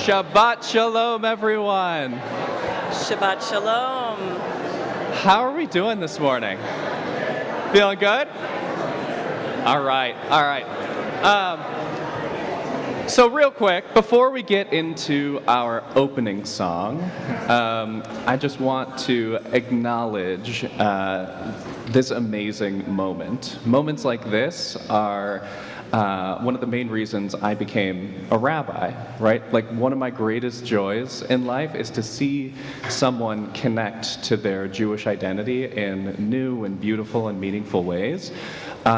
Shabbat Shalom, everyone. Shabbat Shalom. How are we doing this morning? Feeling good? All right. So real quick, before we get into our opening song, I just want to acknowledge this amazing moment. Moments like this are one of the main reasons I became a rabbi, right? Like, one of my greatest joys in life is to see someone connect to their Jewish identity in new and beautiful and meaningful ways.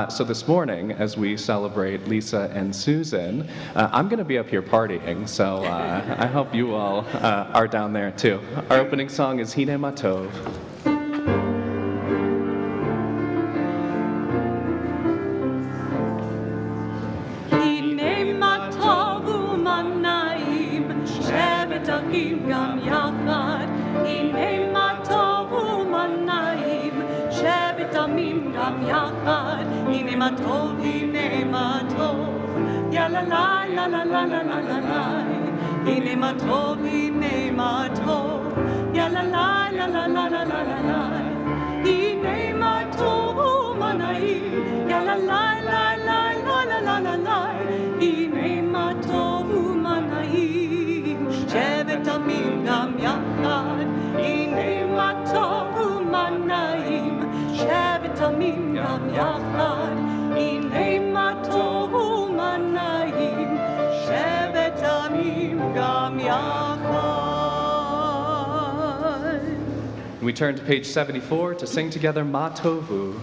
So this morning, as we celebrate Lisa and Susan, I'm going to be up here partying, so I hope you all are down there too. Our opening song is Hine Matov. גם יחד, הנה מה טוב ומה נעים, שבת עמים גם יחד, הנה מה טוב, הנה מה טוב, יאללה לה לה לה לה לה לה לה לה, הנה מה טוב, הנה מה טוב, יאללה לה לה לה לה לה לה לה לה, הנה מה טוב ומה נעים, יאללה לה לה לה לה לה לה לה לה, הנה מה טוב ומה נעים, שבת עמים גם יחד, הנה מה טוב ומה נעים, שבת עמים גם יחד, הנה מה טוב ומה נעים, שבת עמים גם יחד. We turn to page 74 to sing together Ma Tovu.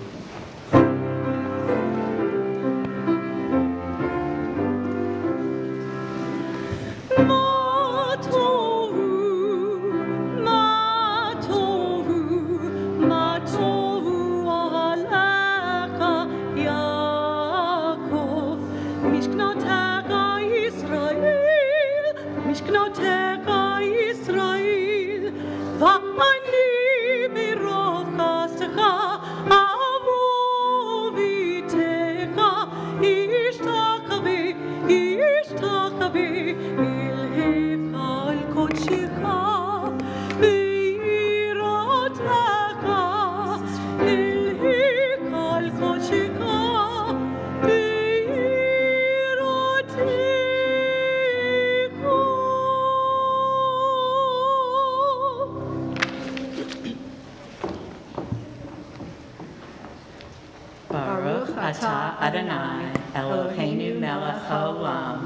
Adonai, Eloheinu melech haolam,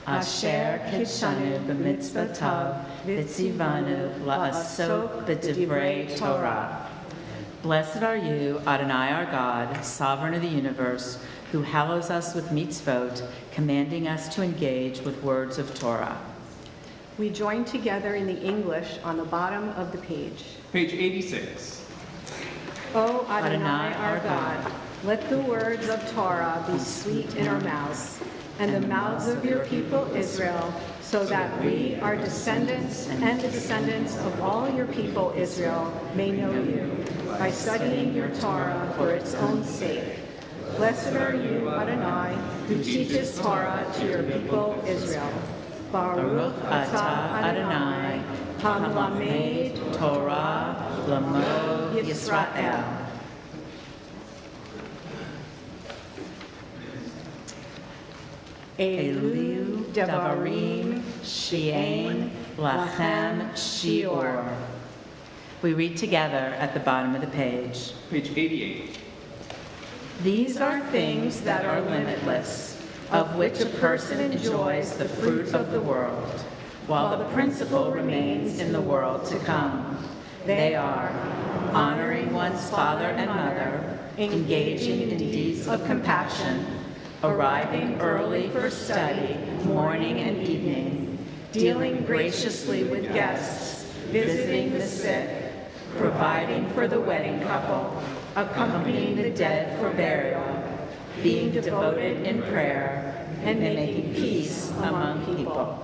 asher kidshanu b'mitzvah tov, v'tzivanu la'asok b'divrei Torah. Blessed are you, Adonai our God, sovereign of the universe, who hallows us with mitzvot, commanding us to engage with words of Torah. We join together in the English on the bottom of the page. Page 86. O Adonai our God, let the words of Torah be sweet in our mouths, and the mouths of your people Israel, so that we, our descendants, and the descendants of all your people Israel, may know you, by studying your Torah for its own sake. Blessed are you, Adonai, who teaches Torah to your people Israel. Baruch atah Adonai, hamelamed Torah l'amo Yisrael. Elu Devarim She'ein Lachem Shior. We read together at the bottom of the page. Page 88. These are things that are limitless, of which a person enjoys the fruit of the world, while the principle remains in the world to come. They are honoring one's father and mother, engaging in deeds of compassion, arriving early for study, morning and evening, dealing graciously with guests, visiting the sick, providing for the wedding couple, accompanying the dead for burial, being devoted in prayer, and making peace among people.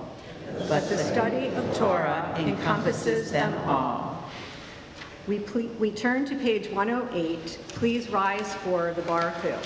But the study of Torah encompasses them all. We turn to page 108. Please rise for the Baruch.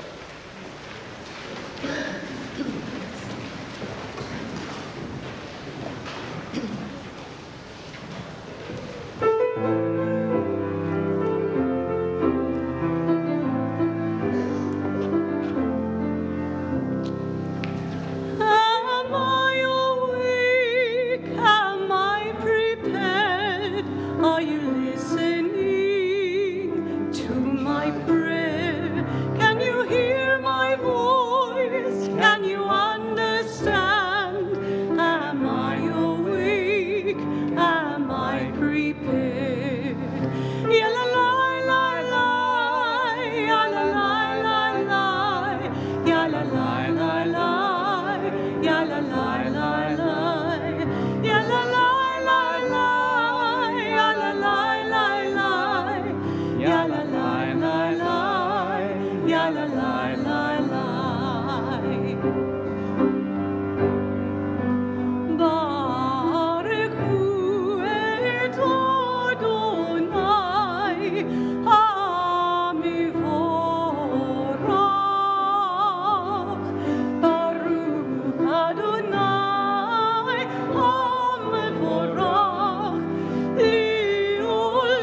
la la la la. Baruch hu et Adonai hamivorach. Baruch Adonai hamivorach li'olam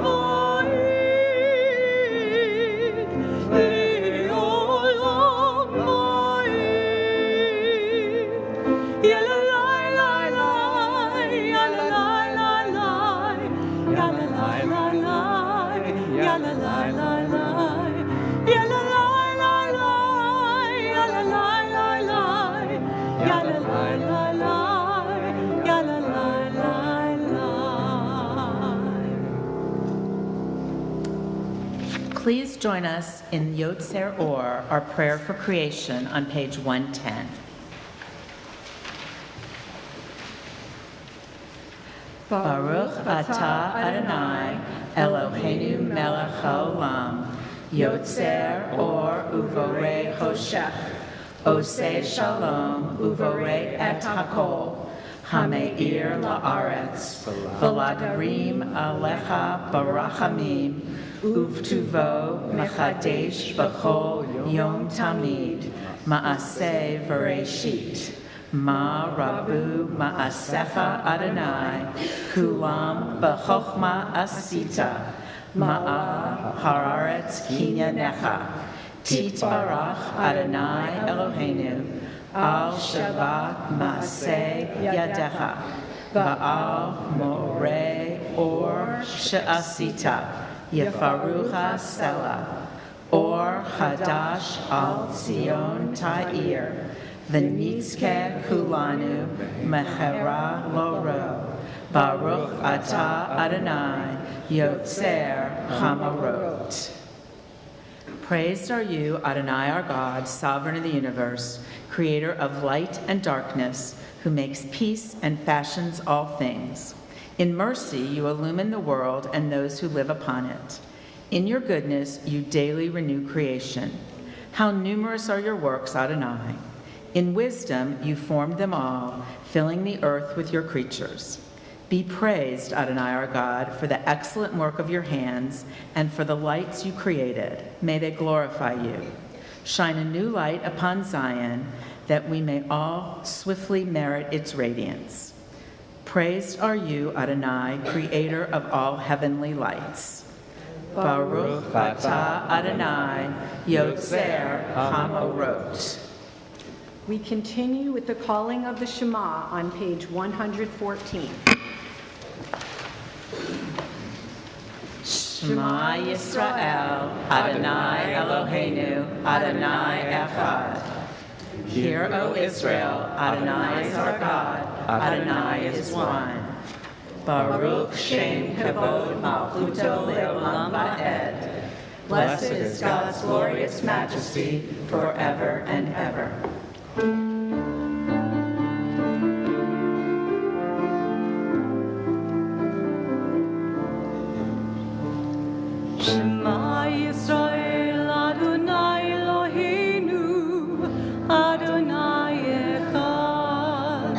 va'ed, li'olam va'ed. Ya la la la la, ya la la la la, ya la la la la, ya la la la la, ya la la la la, ya la la la la, ya la la la la, ya la la la la. Please join us in Yotzer Or, our prayer for creation, on page 110. Baruch atah Adonai Eloheinu melech haolam, Yotzer Or uvorei choshech, Oseh shalom uvorei et hakol, Hameir la'aretz, V'ladrim alecha barachamim, Uvtuvo mechadesh b'chol yom tamid, Ma'aseh v'reishit. Ma rabu ma'asecha Adonai, kulam b'chochma asita, ma'a haaretz kinyanecha, titbarach Adonai Eloheinu, al shavat ma'aseh yadecha, va'al moreh or she'asita, yefarucha sela, or hadash al Zion ta'ir, V'nitzke kulanu mechera loro, Baruch atah Adonai Yotzer Hamarot. Praised are you, Adonai our God, sovereign of the universe, creator of light and darkness, who makes peace and fashions all things. In mercy you illumine the world and those who live upon it. In your goodness you daily renew creation. How numerous are your works, Adonai! In wisdom you formed them all, filling the earth with your creatures. Be praised, Adonai our God, for the excellent work of your hands and for the lights you created. May they glorify you. Shine a new light upon Zion, that we may all swiftly merit its radiance. Praised are you, Adonai, creator of all heavenly lights. Baruch atah Adonai Yotzer Hamarot. We continue with the calling of the Shema on page 114. Shema Yisrael, Adonai Eloheinu, Adonai Echad. Hear, O Israel, Adonai is our God, Adonai is one. Baruch Shem Kavod Malchuto Leolam Va'ed. Blessed is God's glorious majesty forever and ever. Shema Yisrael, Adonai Eloheinu, Adonai Echad.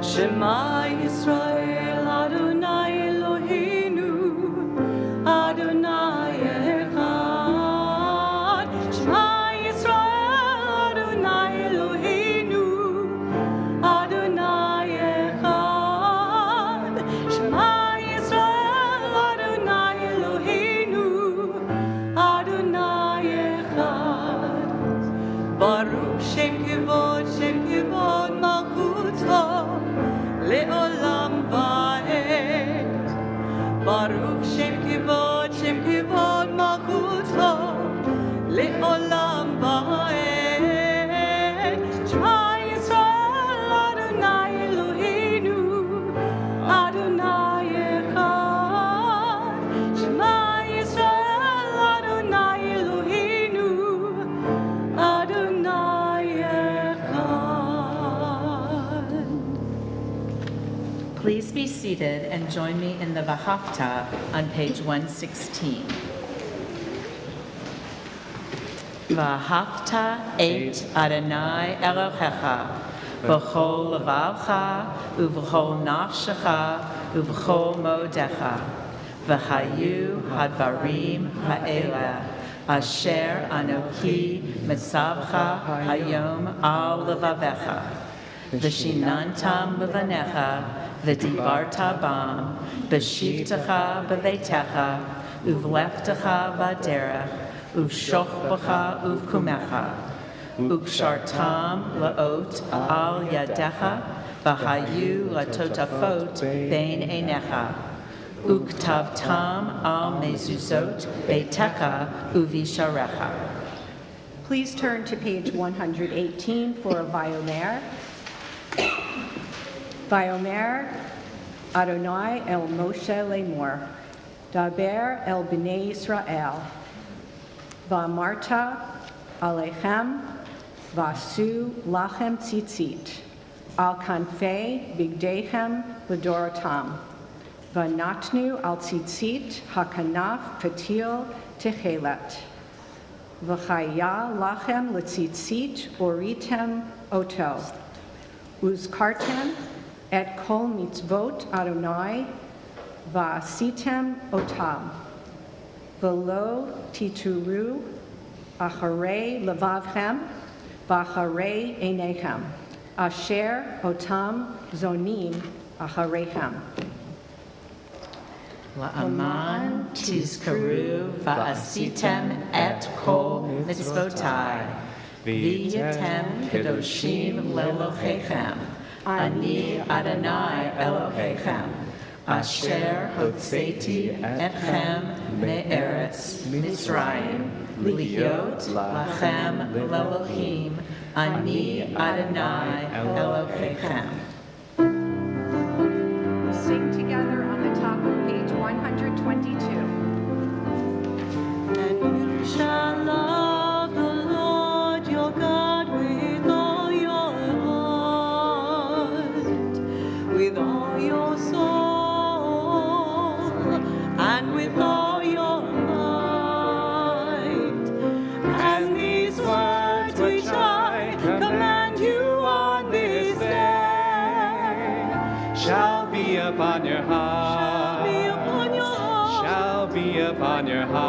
Shema Yisrael, Adonai Eloheinu, Adonai Echad. Shema Yisrael, Adonai Eloheinu, Adonai Echad. Shema Yisrael, Adonai Eloheinu, Adonai Echad. Baruch Shem Kivod Malchuto Le'olam Va'ed. Baruch Shem Kivod Malchuto Le'olam Va'ed. Shema Yisrael, Adonai Eloheinu, Adonai Echad. Shema Yisrael, Adonai Eloheinu, Adonai Echad. Please be seated and join me in the Vahafta on page 116. V'ahavta et Adonai Elohecha b'chol levavcha uv'chol nafshecha uv'chol modecha v'hayu hadvarim ha'eleh asher anoki mitzavcha hayom al levavecha v'shinantam b'vanecha v'dibarta bam b'shivtecha b'veitecha uv'leftecha b'derech uv'shochbecha uv'kumecha uv'shartam la'ot al yadecha v'hayu latotafot bein einecha uktavtam al mezuzot beitecha uvisharecha. Please turn to page 118 for a Vayomer. Vayomer Adonai el Moshe lemor, Daber el bnei Yisrael, Va'amarta alechem, Va'asu lachem tzitzit, al kanfei bigdechem l'dorotam, Va'natnu al tzitzit hakanaf patil techelet, V'chaya lachem l'tzitzit oritem oto, Uzkartem et kol mitzvot Adonai va'asitem otam, v'lo tituru acharei levavchem v'acharei einechem, asher otam zonim achareichem. La'aman tizkaru va'asitem et kol mitzvotai, v'yetem kedoshim lelohechem, ani Adonai Elohechem, asher hotzeti etchem me'eretz Mitzrayim, lihyot lachem lelohim, ani Adonai Elohechem. We sing together on the top of page 122. And you shall love the Lord your God with all your heart, with all your soul, and with all your might. And these words which I command you on this day shall be upon your heart, shall be upon your heart. shall be upon your heart,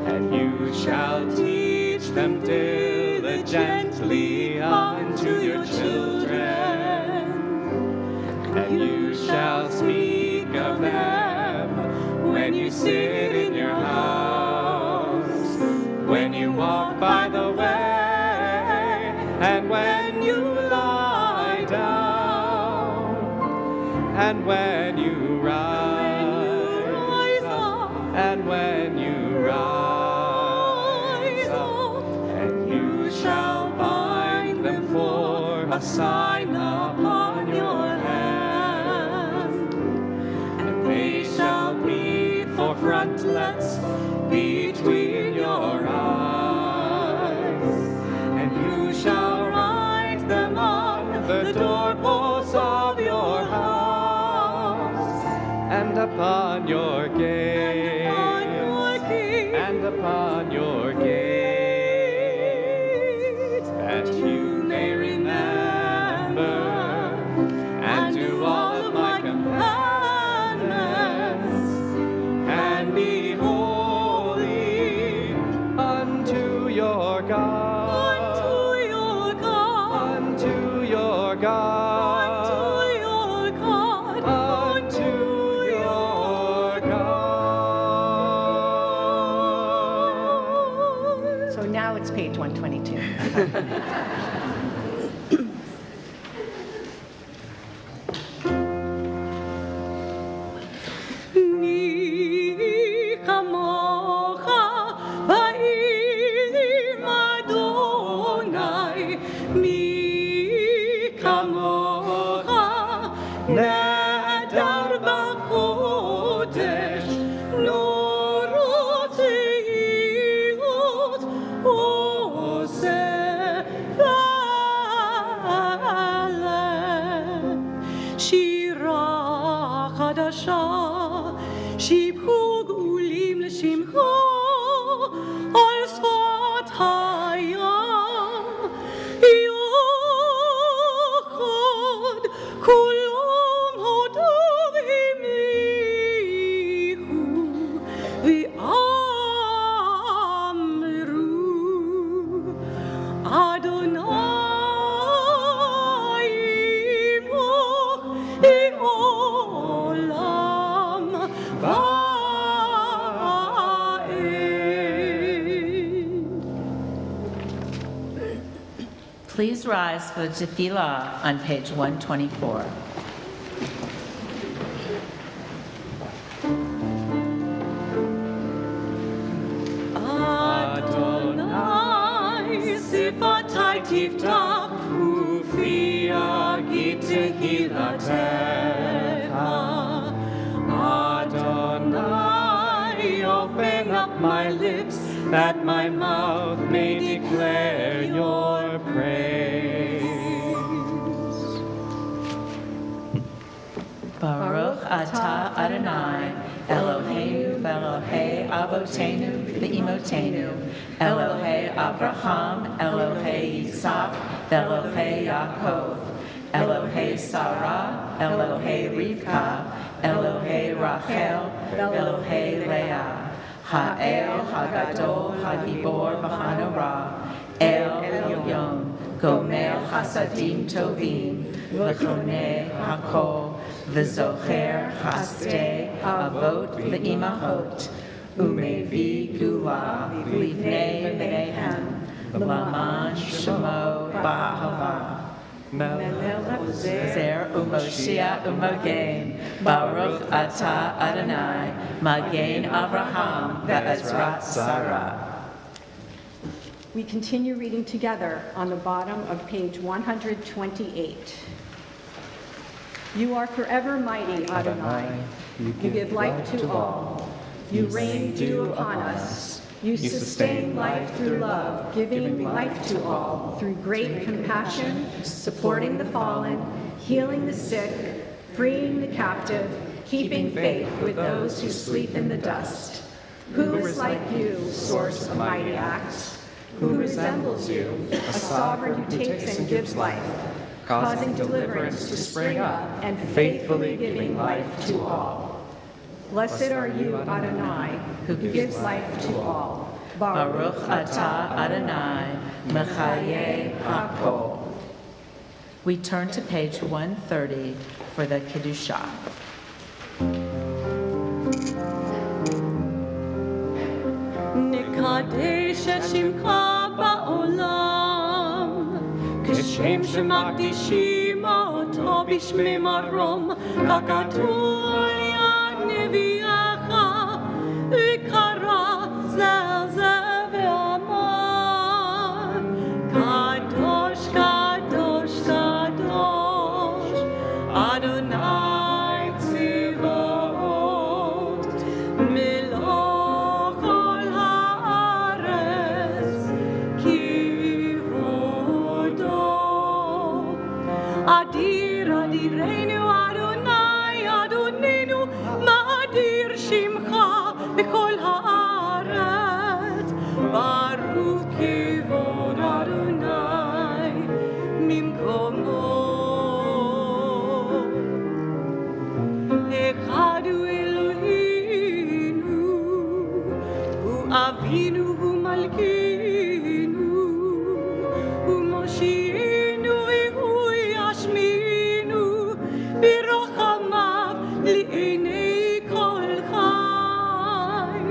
and you shall teach them diligently unto your children, and you shall speak of them when you sit in your house, when you walk by the way, and when you lie down, and when you rise up, and when you rise up, and you shall bind them for a sign upon your hand, and they shall be for frontlets between your eyes, and you shall write them on the doorposts of your house, and upon your gates, and upon your gates, that you may remember and do all of my commandments, and be holy unto your God, unto your God, unto your God, unto your God. So now it's page 122. Mi chamocha ba'im Adonai, mi chamocha nedar b'kodesh, norot te'ilot oseh Please rise for the tefillah on page 124. Adonai, sifatai tiftach, ufi agit tehilatecha. Adonai, open up my lips, that my mouth may declare your praise. Baruch atah Adonai, Eloheinu v'Elohei Avotenu v'Imotenu, Elohei Avraham, Elohei Yitzhak, v'Elohei Yaakov, Elohei Sarah, Elohei Rivka, Elohei Rachel, Elohei Leah, Ha'el Hagadol Hagibor v'Hanora, El Elyon, Gomer Hasadim Tovim, v'Choneh Hakol, V'zocher Chasdei Avot V'imahot, Umevi Gula Livnei B'neihem, Laman Shemo Ba'ahava. Zer Umoshia Umogain, Baruch Atah Adonai, Magain Avraham Ve'ezrat Sarah. We continue reading together on the bottom of page 128. You are forever mighty, Adonai. You give life to all. You rain dew upon us. You sustain life through love, giving life to all through great compassion, supporting the fallen, healing the sick, freeing the captive, keeping faith with those who sleep in the dust. Who is like you, source of mighty acts? Who resembles you, a sovereign who takes and gives life, causing deliverance to spring up and faithfully giving life to all. Blessed are you, Adonai, who gives life to all. Baruch atah Adonai, Mechaye Hakol. We turn to page 130 for the Kedusha. נקדש את שמך בעולם, כשם שמקדישים אותו בשמי מרום, ככתוב על יד נביאך, וקרא זה על זה ואמר, קדוש, קדוש, קדוש, אדוני צבאות, מלוא כל הארץ כבודו. אדיר אדירנו אדוני אדוננו, מאדיר שמך בכל הארץ. ברוך כבוד אדוני ממקומו. אחד הוא אלוהינו, הוא אבינו, הוא מלכינו, הוא מושיענו, הוא ישמיענו, ברחמיו לעיני כל חי.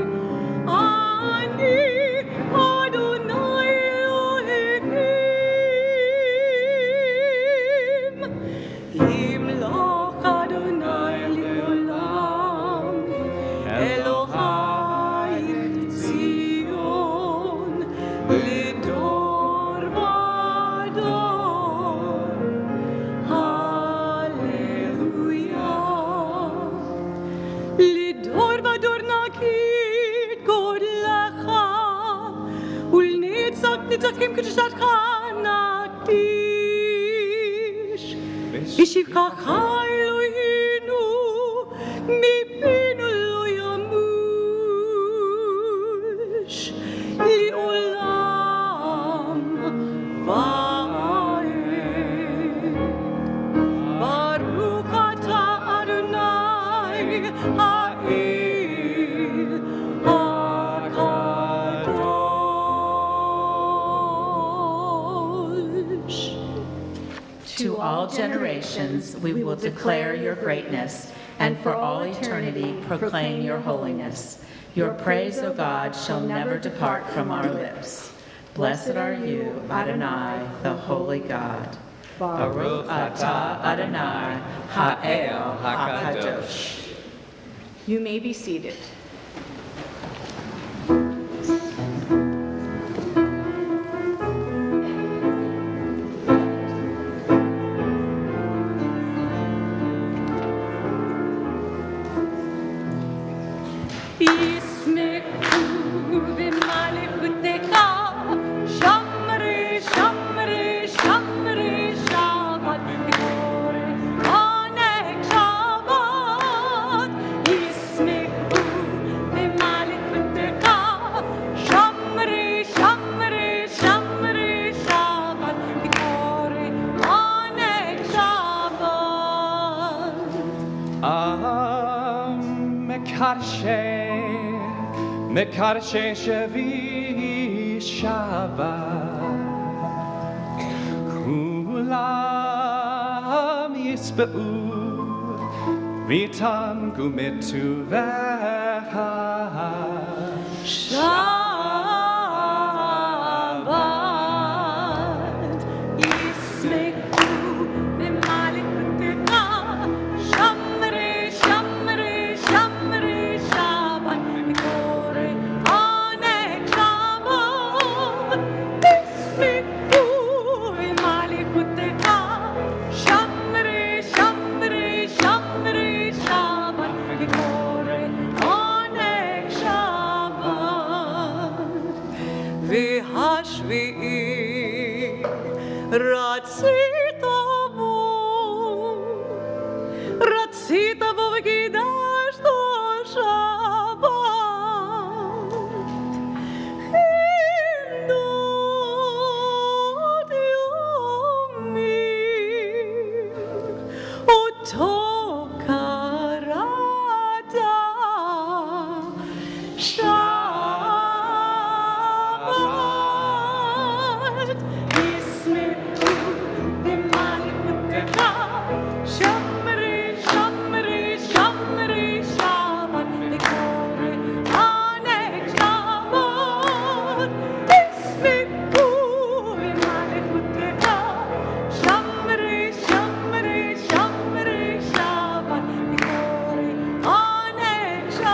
אני אדוני אלוהיכם, ימלוך אדוני לעולם, אלוהיך ציון לדור ודור. הללויה. לדור ודור נגיד גודלך, ולנצח נצחים קדושתך נקדיש. בשבחך אלוהינו, מפינו לא ימוש, לעולם ועד. ברוך אתה אדוני האל הקדוש. To all generations we will declare your greatness, and for all eternity proclaim your holiness. Your praise, O God, shall never depart from our lips. Blessed are you, Adonai, the holy God. Baruch atah Adonai, ha'el hakadosh. You may be seated. Mekarshe Shevi Shabbat Kulam Yisba'u Vitam Gumitu Vecha Shabbat Yismeku B'malikutecha Shamre, Shamre, Shamre Shabbat Mikore Anek Shabbat Yismeku B'malikutecha Shamre, Shamre, Shamre Shabbat Mikore Anek Shabbat V'hashvi'i רצית בו וקידשת שבת חינדות יומים אותו קראת שבת ישמחו במלכותך שמרי שמרי שמרי שבת וקורא ענק שבת ישמחו במלכותך שמרי שמרי שמרי שבת וקורא ענק שבת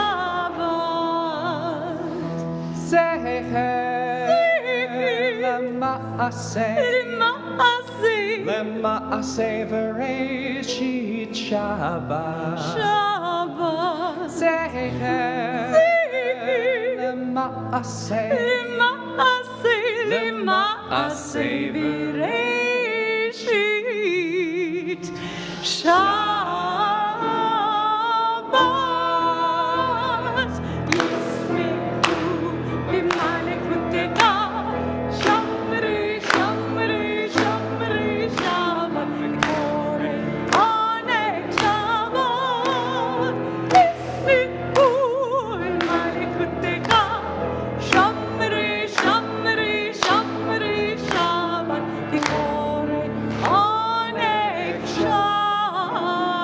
Lema'aseh Bereshit Shabbat Shabbat Zecher Lema'aseh Lema'aseh Bereshit Shabbat Yismechu b'malekutecha Shamri, Shamri, Shamri Shabbat V'kore Anek Shabbat Yismechu b'malekutecha Shamri, Shamri, Shamri Shabbat V'kore Anek Shabbat.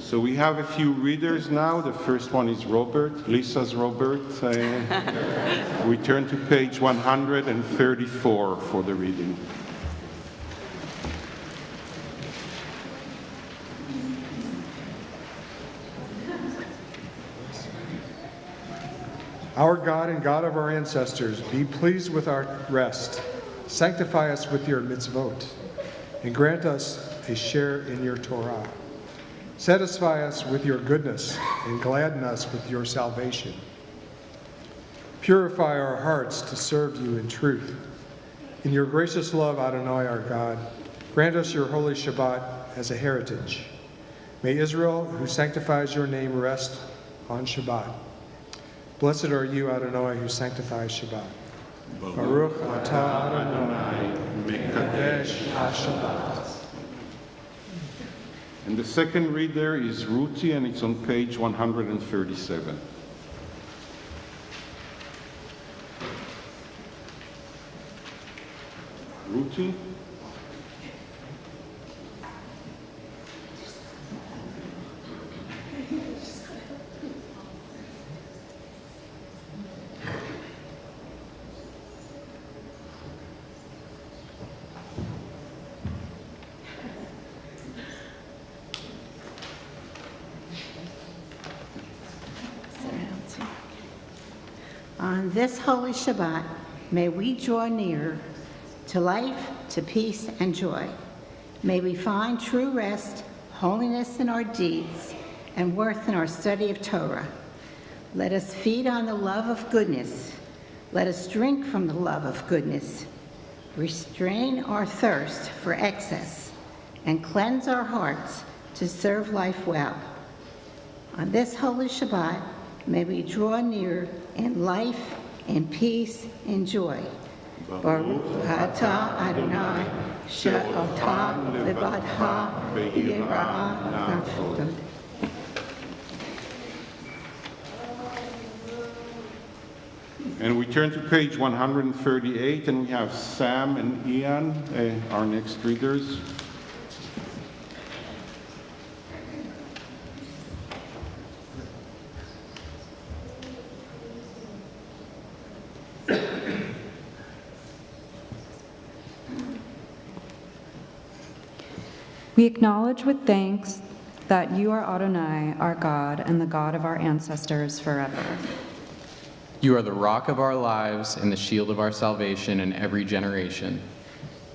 So we have a few readers now. The first one is Robert, Lisa's Robert. We turn to page 134 for the reading. Our God and God of our ancestors, be pleased with our rest. Sanctify us with your mitzvot, and grant us a share in your Torah. Satisfy us with your goodness, and gladden us with your salvation. Purify our hearts to serve you in truth. In your gracious love, Adonai our God, grant us your holy Shabbat as a heritage. May Israel, who sanctifies your name, rest on Shabbat. Blessed are you, Adonai, who sanctifies Shabbat. Baruch atah Adonai, mekadesh ha-Shabbat. And the second reader is Ruti, and it's on page 137. Ruti? On this holy Shabbat, may we draw near to life, to peace, and joy. May we find true rest, holiness in our deeds, and worth in our study of Torah. Let us feed on the love of goodness. Let us drink from the love of goodness. Restrain our thirst for excess, and cleanse our hearts to serve life well. On this holy Shabbat, may we draw near in life, in peace, in joy. Baruch atah Adonai, she'ota levadcha yira'ah nafsho. And we turn to page 138, and we have Sam and Ian, our next readers. We acknowledge with thanks that you are Adonai, our God, and the God of our ancestors forever. You are the rock of our lives and the shield of our salvation in every generation.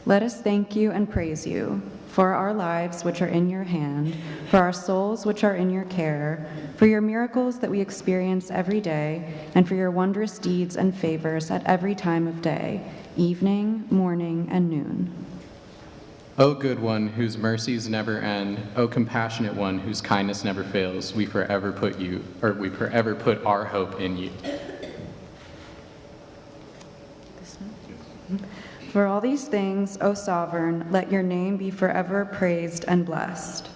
Let us thank you and praise you for our lives which are in your hand, for our souls which are in your care, for your miracles that we experience every day, and for your wondrous deeds and favors at every time of day, evening, morning, and noon. O good one, whose mercies never end, O compassionate one, whose kindness never fails, we forever put our hope in you. For all these things, O sovereign, let your name be forever praised and blessed.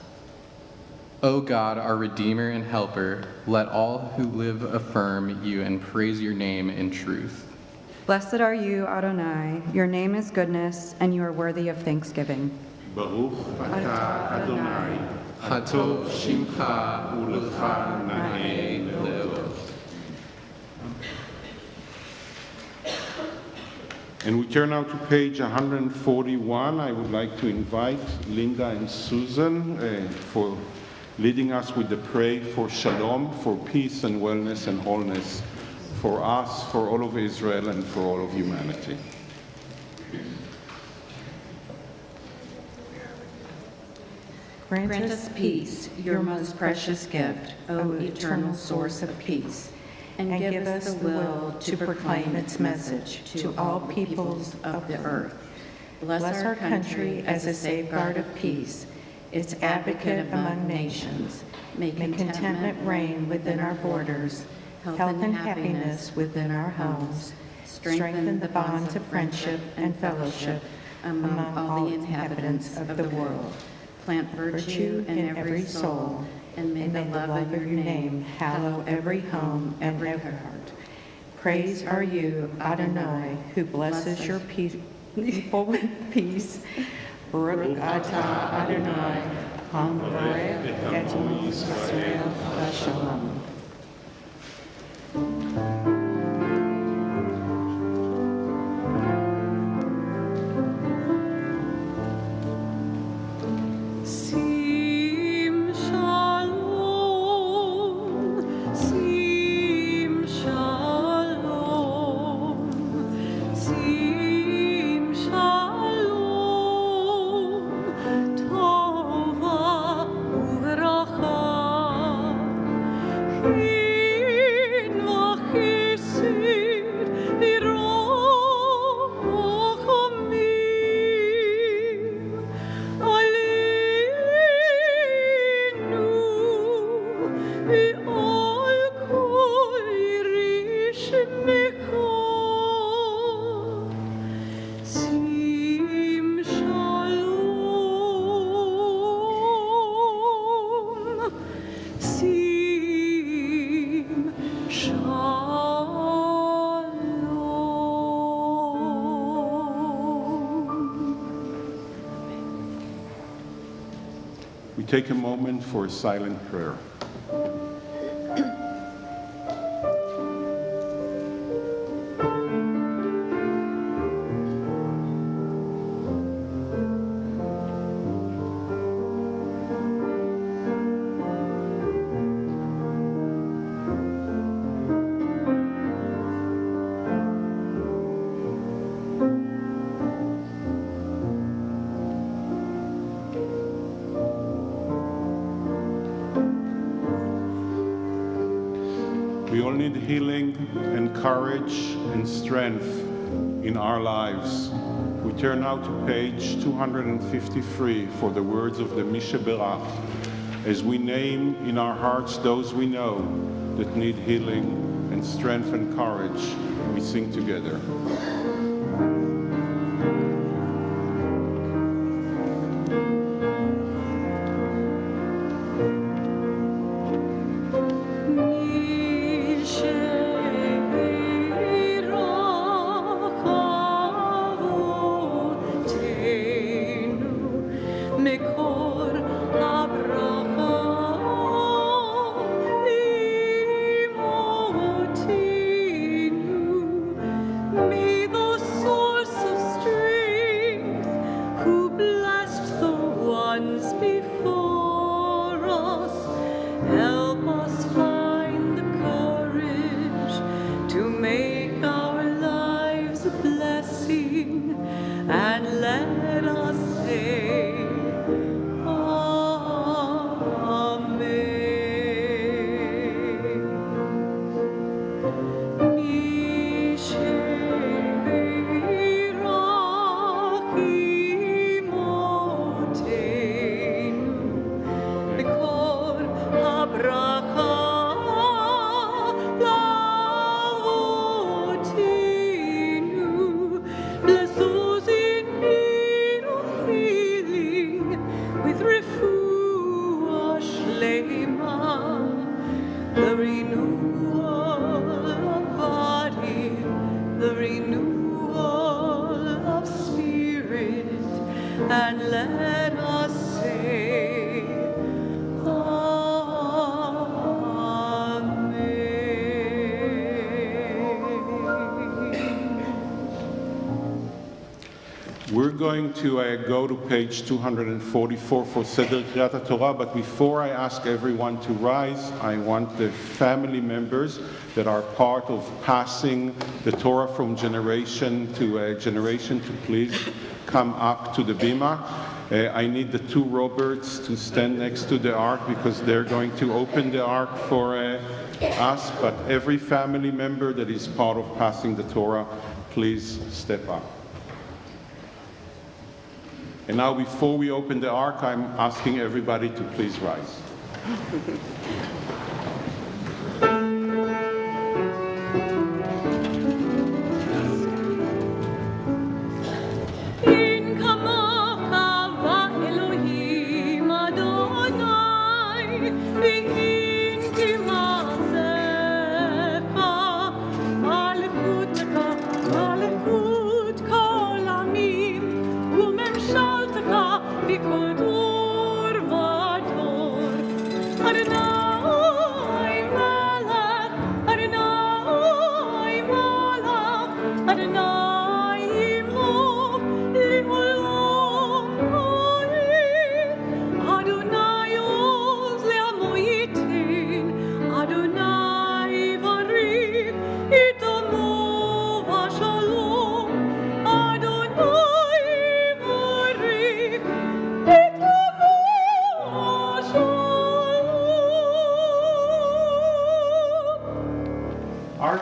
O God, our Redeemer and Helper, let all who live affirm you and praise your name in truth. Blessed are you, Adonai. Your name is goodness, and you are worthy of thanksgiving. Baruch atah Adonai, Hatov shimcha ulecha na'eh le'od. And we turn now to page 141. I would like to invite Linda and Susan for leading us with the prayer for shalom, for peace and wellness and wholeness, for us, for all of Israel, and for all of humanity. Grant us peace, your most precious gift, O eternal source of peace, and give us the will to proclaim its message to all peoples of the earth. Bless our country as a safeguard of peace, its advocate among nations. May contentment reign within our borders, health and happiness within our homes, strengthen the bonds of friendship and fellowship among all the inhabitants of the world. Plant virtue in every soul, and may the love of your name hallow every home and every heart. Praise are you, Adonai, who blesses your people with peace. Baruch atah Adonai, hamarech et Yisrael b'shalom. We take a moment for a silent prayer. We all need healing and courage and strength in our lives. We turn now to page 253 for the words of the Misheberach, as we name in our hearts those we know that need healing and strength and courage. We sing together. We're going to go to page 244 for Seder Kriyat Torah, but before I ask everyone to rise, I want the family members that are part of passing the Torah from generation to please come up to the bima. I need the two Roberts to stand next to the ark because they're going to open the ark for us, but every family member that is part of passing the Torah, please step up. And now, before we open the ark, I'm asking everybody to please rise.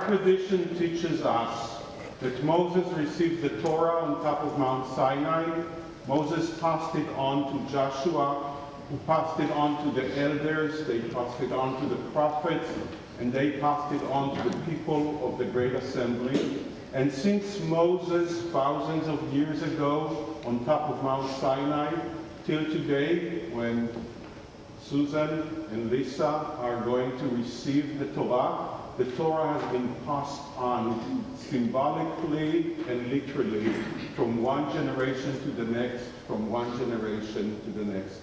Tradition teaches us that Moses received the Torah on top of Mount Sinai. Moses passed it on to Joshua, who passed it on to the elders, they passed it on to the prophets, and they passed it on to the people of the Great Assembly. And since Moses, thousands of years ago, on top of Mount Sinai, till today, when Susan and Lisa are going to receive the Torah has been passed on symbolically and literally from one generation to the next, from one generation to the next.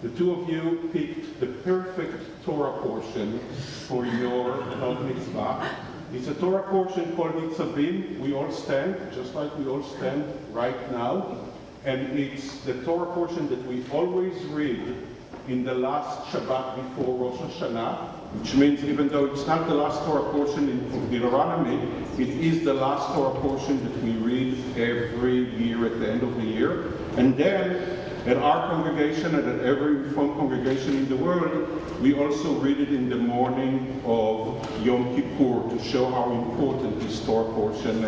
The two of you picked the perfect Torah portion for your Mitzvah. It's a Torah portion called Nitzavim. We all stand, just like we all stand right now. And it's the Torah portion that we always read in the last Shabbat before Rosh Hashanah, which means even though it's not the last Torah portion of Deuteronomy, it is the last Torah portion that we read every year at the end of the year. And then At our congregation and at every Reformed congregation in the world, we also read it in the morning of Yom Kippur to show how important this Torah portion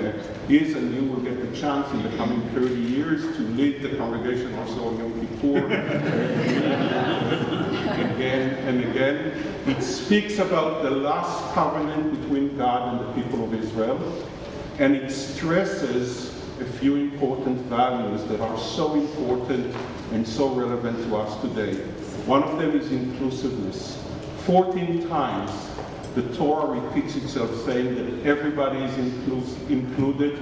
is, and you will get the chance in the coming 30 years to lead the congregation also on Yom Kippur. Again and again. It speaks about the last covenant between God and the people of Israel, and it stresses a few important values that are so important and so relevant to us today. One of them is inclusiveness. 14 times the Torah repeats itself saying that everybody is included,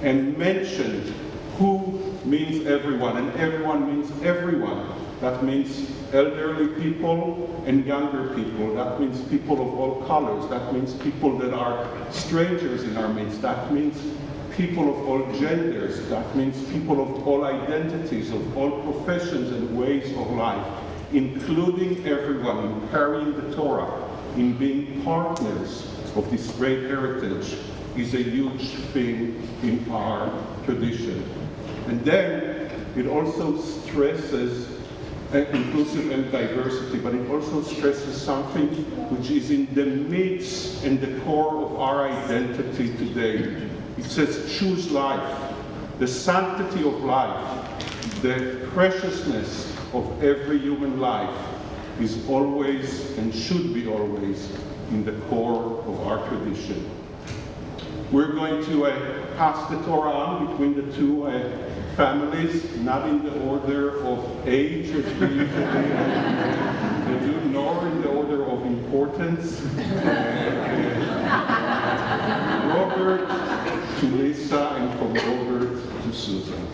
and mentioned who means everyone, and everyone means everyone. That means elderly people and younger people. That means people of all colors. That means people that are strangers in our midst. That means people of all genders. That means people of all identities, of all professions and ways of life, including everyone in carrying the Torah, in being partners of this great heritage, is a huge thing in our tradition. And then it also stresses inclusive and diversity, but it also stresses something which is in the midst and the core of our identity today. It says, choose life, the sanctity of life, the preciousness of every human life is always and should be always in the core of our tradition. We're going to pass the Torah on between the two families, not in the order of age as we usually do, nor in the order of importance. Robert to Lisa, and from Robert to Susan.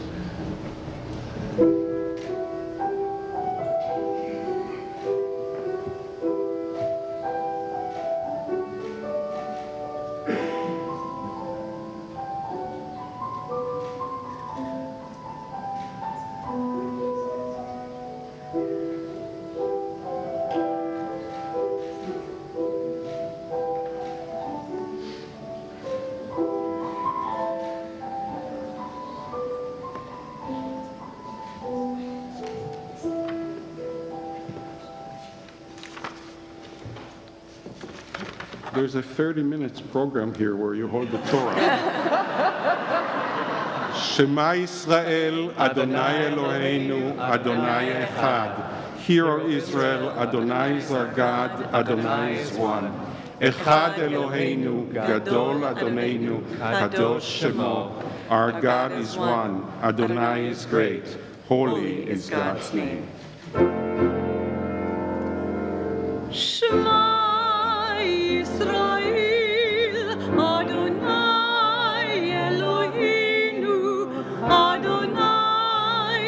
There's a 30 minutes program here where you hold the Torah. Shema Yisrael, Adonai Eloheinu, Adonai Echad. Hear, O Israel, Adonai is our God, Adonai is one. Echad Eloheinu, Gadol Adonenu, Kadosh Shemo. Our God is one, Adonai is great, holy is God's name. Shema Yisrael, Adonai Eloheinu, Adonai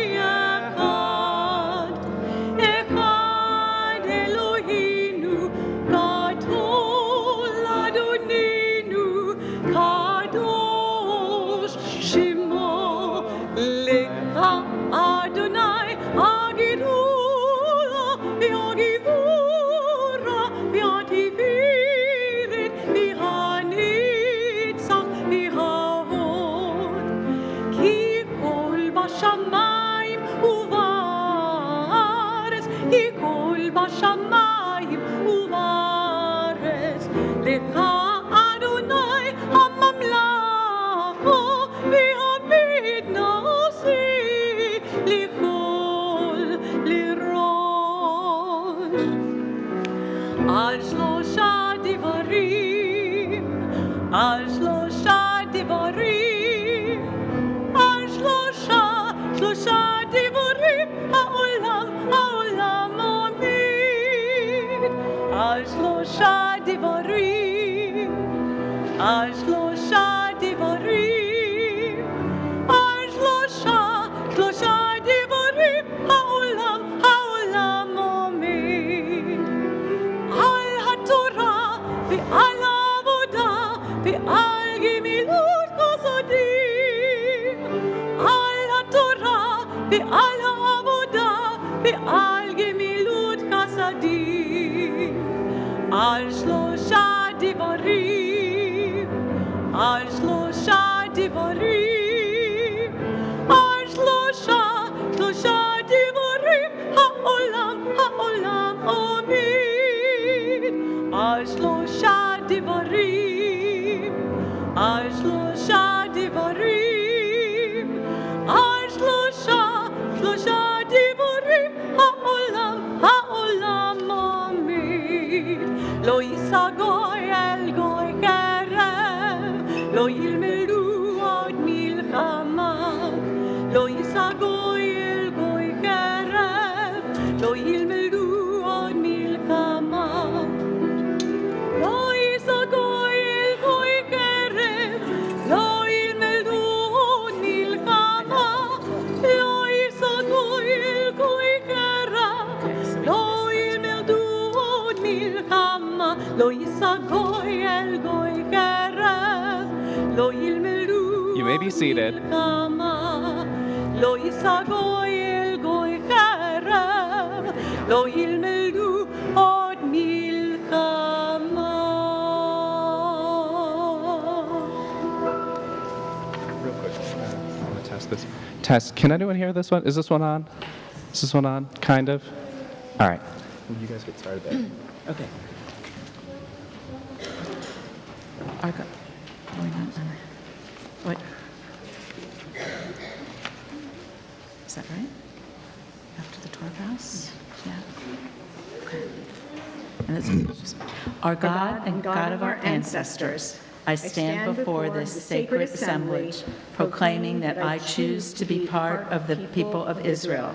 Echad. Echad Eloheinu, Gadol Adonenu, Kadosh Shemo. Lecha Adonai Agidula, Yagivura, Yativirit, V'hanitzach, V'havod. Ki kol b'shamayim u'va'aretz, Ki kol b'shamayim u'va'aretz. Lecha Adonai hamamlacha, V'hamidnasi, Lichol lirosh. Al shlosha divarim, al shlosha divarim, al shlosha divarim, ha'olam omid. Al shlosha divarim, al shlosha divarim, al shlosha divarim, ha'olam omid. Al haTorah ve'al avodah ve'al gemilut chasadim. Al haTorah ve'al avodah ve'al gemilut chasadim. Al shlosha divarim, al shlosha divarim, al shlosha divarim. על שלושה דברים, על שלושה דברים, על שלושה דברים, העולם עומד. לא יישא גוי אל גוי חרב, לא ילמדו עוד מלחמה. לא יישא גוי אל גוי חרב, לא ילמדו עוד מלחמה. לא יישא גוי אל גוי חרב, לא ילמדו עוד מלחמה. לא יישא גוי אל גוי חרב, לא ילמדו עוד מלחמה. לא יישא גוי אל גוי חרב, לא ילמדו You may be seated. מלחמה. לא יישא גוי אל גוי חרב, לא ילמדו עוד מלחמה. Real quick, I want to test this. Test. Can anyone hear this one? Is this one on? Is this one on? Kind of. All right. You guys get started there. Okay. Our God. What? Is that right? After the Torah vows? Yeah. Okay. And it's just, our God and God of our ancestors, I stand before this sacred assemblage, proclaiming that I choose to be part of the people of Israel,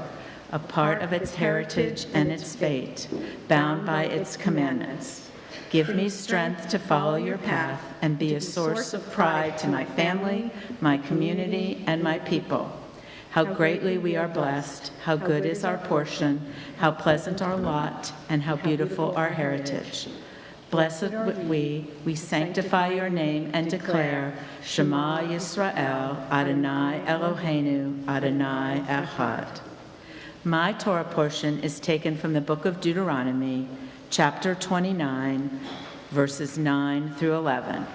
a part of its heritage and its fate, bound by its commandments. Give me strength to follow your path and be a source of pride to my family, my community, and my people. How greatly we are blessed, how good is our portion, how pleasant our lot, and how beautiful our heritage. Blessed we sanctify your name and declare, Shema Yisrael, Adonai Eloheinu, Adonai Echad. My Torah portion is taken from the book of Deuteronomy, chapter 29, verses 9 through 11.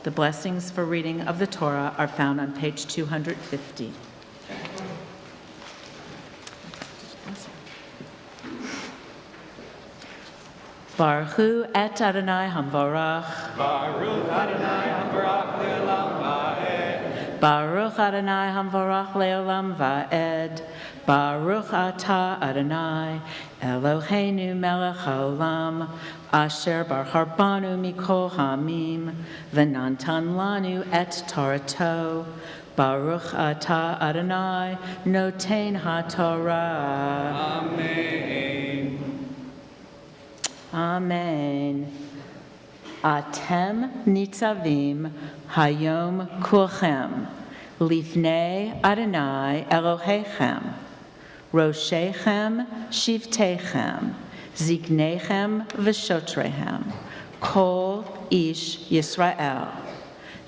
The blessings for reading of the Torah are found on page 250. Baruch hu et Adonai Hamvarach. Baruch Adonai Hamvarach le'olam va'ed. Baruch Adonai Hamvarach le'olam va'ed. Baruch atah Adonai Eloheinu melech haolam asher barach banu mikol hamim v'natan lanu et Torato. Baruch atah Adonai noten haTorah. Amen. Amen. Atem nitzavim hayom kulchem lifnei Adonai Elohechem roshechem shivtechem ziknechem v'shotrehem kol ish Yisrael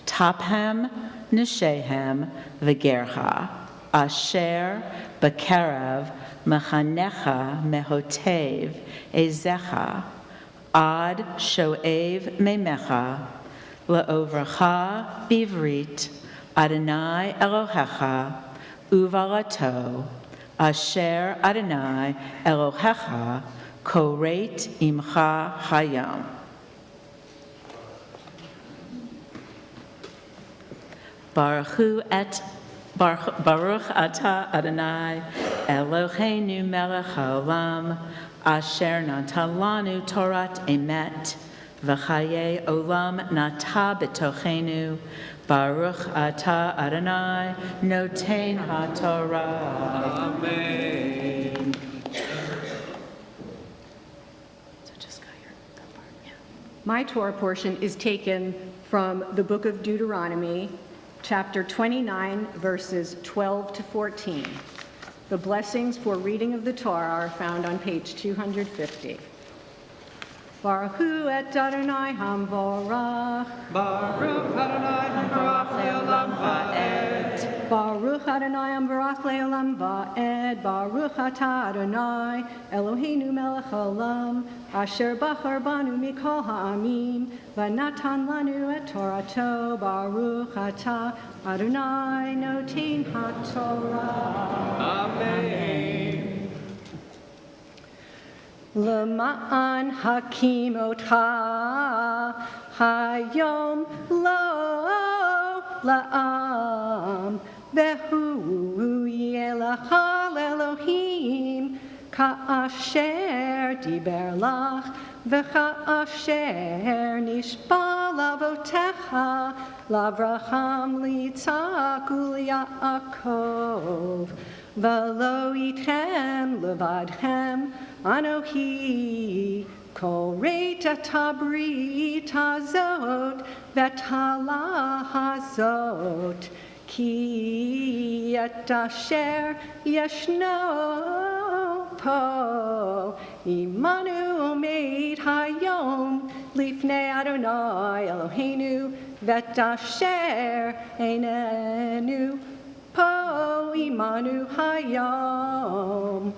taphem neshehem v'gerha asher b'kerav mechanecha mehotev ezecha ad shoev memecha leovracha bivrit Adonai Elohecha uvalato asher Adonai Elohecha koret imcha hayom. Baruch atah Adonai Eloheinu melech haolam asher natan lanu torat emet v'chaye olam nata b'tochenu. Baruch atah Adonai noten haTorah. Amen. So just got that part, yeah. My Torah portion is taken from the book of Deuteronomy, chapter 29, verses 12 to 14. The blessings for reading of the Torah are found on page 250. Baruch hu et Adonai Hamvarach. Baruch Adonai Hamvarach le'olam va'ed. Baruch Adonai Hamvarach le'olam va'ed. Baruch atah Adonai Eloheinu melech haolam asher bachar banu mikol ha'amim v'natan lanu et Torato. Baruch atah Adonai noten haTorah. Amen. למען הקים אותך היום לא לעם, והוא יהיה לך לאלוהים כאשר דיבר לך וכאשר נשבע לאבותיך, לאברהם, ליצחק וליעקב. ולא איתכם לבדכם אנוכי כורת את הברית הזאת ואת הלה הזאת, כי את אשר ישנו פה עמנו עומד היום לפני אדוני אלוהינו, ואת אשר איננו פה עמנו היום.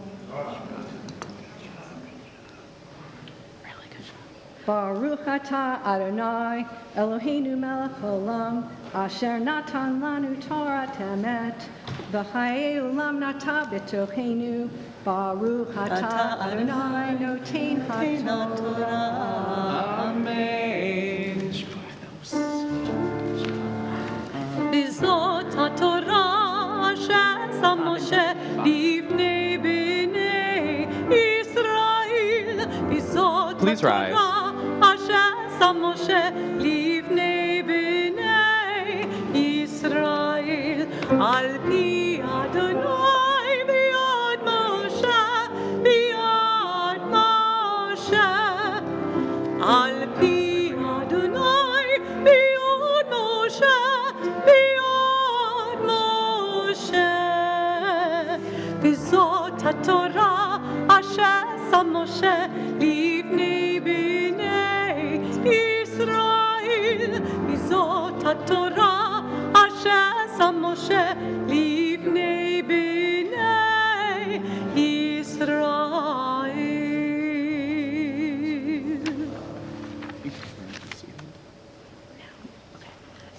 ברוך אתה אדוני אלוהינו מלך העולם, אשר נתן לנו תורת אמת וחיי עולם נטע בתוכנו. ברוך אתה אדוני נותן התורה. אמן. בזאת התורה שעשה משה לפני בני ישראל, בזאת Please rise. התורה שעשה משה לפני בני ישראל, על פי אדוני ביד משה, ביד משה, על פי אדוני ביד משה, ביד משה. וזאת התורה אשר שם משה לפני בני ישראל, וזאת התורה אשר שם משה לפני בני ישראל.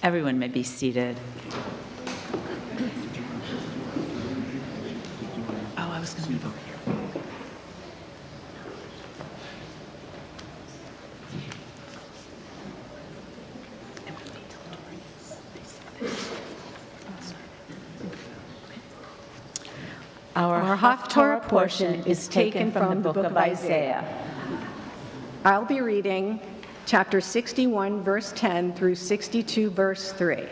Everyone may be seated. Oh, I was going to move over here. Our Haftorah portion is taken from the book of Isaiah. I'll be reading chapter 61, verse 10 through 62, verse 3.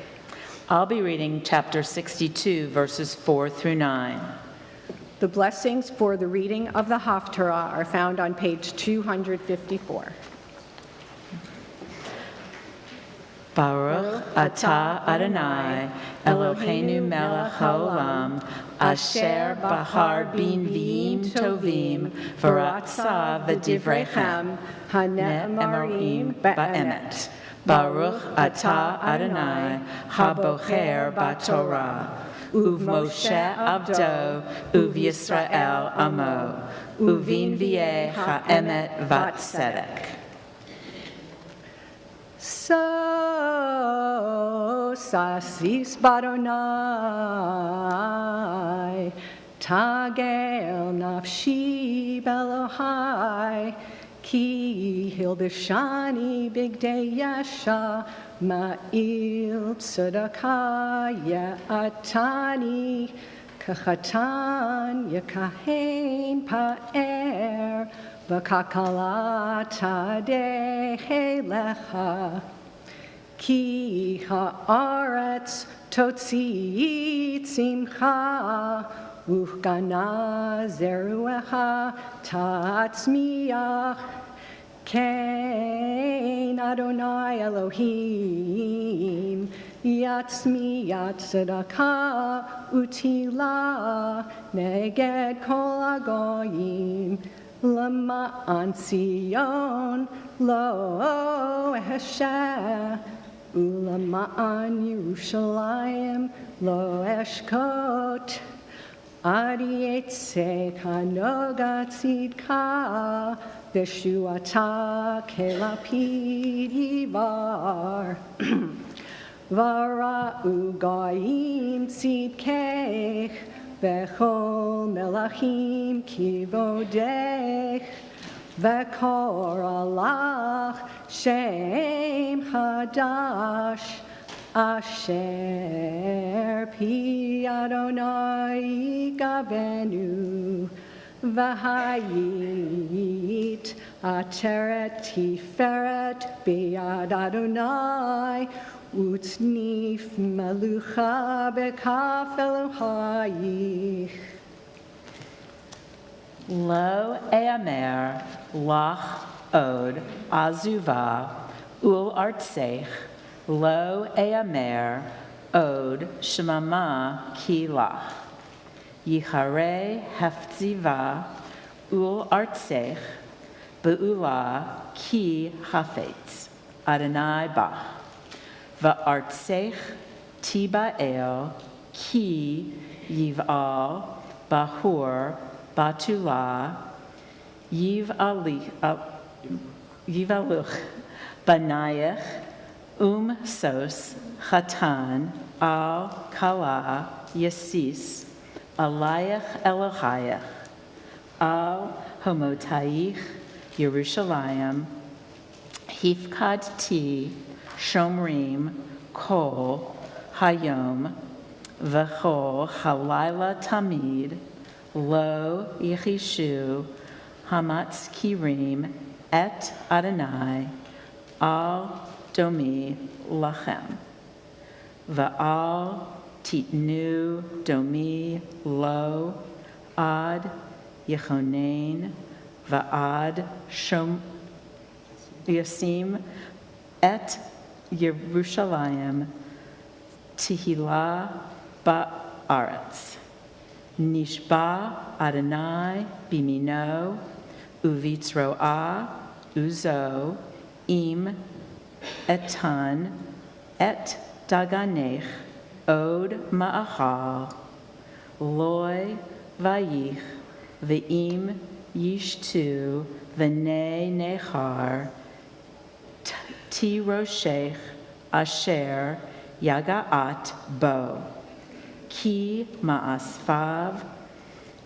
I'll be reading chapter 62, verses 4 through 9. The blessings for the reading of the Haftorah are found on page 254. Baruch atah Adonai, Eloheinu melech haolam, asher bahar binvim tovim, v'ratza v'divrechem, hane'emarim ba'emet. Baruch atah Adonai, habocher b'torah, uv Moshe avdo, uv Yisrael amo, uvinvieh ha'emet v'tzedek. So sasis baronai, tagel nafshi belohai, ki hilbishani bigdei yasha, ma'il tzedakah ya'atani, kachatan yakahen pa'er, v'kakala tadehelecha, ki haaretz totzi tzimcha, uchgana zeruecha tatzmiach, kein Adonai Elohim, yatzmiach tzedakah utila, neged kol hagoyim, Lama'an Sion lo eshe, ulama'an Yerushalayim lo eshkot, adi etzek hanoga tzidka, veshuata kelapid yivar, vara'u goyim tzidkech, Bechol melachim kivodech, V'koralach Shem Chadash Asher Pi Adonai Gavenu V'hayit Ateret Tiferet Biad Adonai Utnif Melucha Bekaf Elohayich. Lo eamer lach od azuva ul artsech. Lo eamer od shemama ki lach. Yichare hefziva ul artsech beula ki hafetz. Adonai bach. Va'artsech tiba el ki yiv'al bahur Batula, Yivaluch, Banayach, Sos, Chatan, Al Kala, Yasis, Alayach Elohayach, Al Homotaich, Yerushalayim, Hifkad Ti, Shomrim, Kol, Hayom, V'chol, Halayla Tamid, Lo Yechishu Hamatz Kirim Et Adonai Al Domi Lachem Va'al Titnu Domi Lo Ad Yechonain Va'ad Shom Yasim Et Yerushalayim Tihila Ba'aretz Nishba Adonai Bimino Uvitzroa Uzo Im Etan Et Daganech Od Ma'achal Loi Vayich Ve'im Yishtu V'nei Nechar Tiroshech Asher Yagaat Bo Ki ma'asfav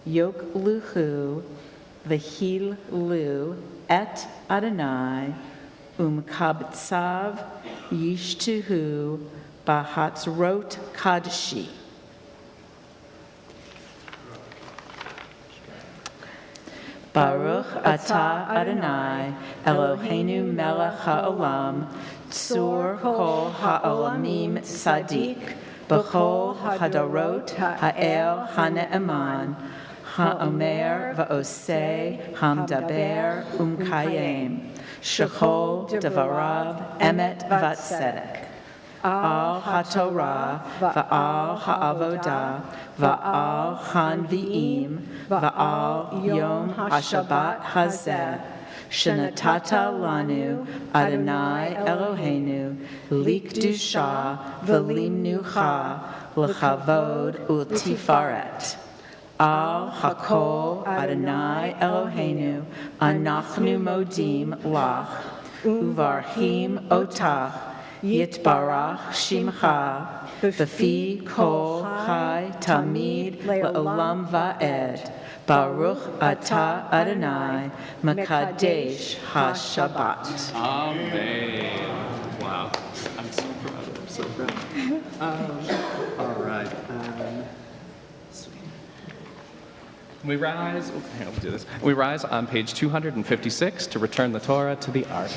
yok luhu v'hil lu et Adonai kabtsav yishtuhu bahatzrot kadshi. Baruch atah Adonai Eloheinu melech ha'olam tzur kol ha'olamim tzadik B'chol hadarot ha'el ha'ne'eman ha'omer va'oseh hamdaber umkayem shechol devarav emet v'tzedek al ha'torah va'al ha'avodah va'al hanvi'im va'al yom ha'shabbat hazeh Shenatata lanu Adonai Eloheinu likdusha v'limnucha l'chavod u'tifaret. Al hakol Adonai Eloheinu anachnu modim lach uvarchim otach yitbarach shimcha b'fi kol chai tamid le'olam va'ed. Baruch atah Adonai Makadesh HaShabbat. Amen. Wow. I'm so proud. I'm so proud. All right. Sweet. We rise. Here, let's do this. We rise on page 256 to return the Torah to the ark.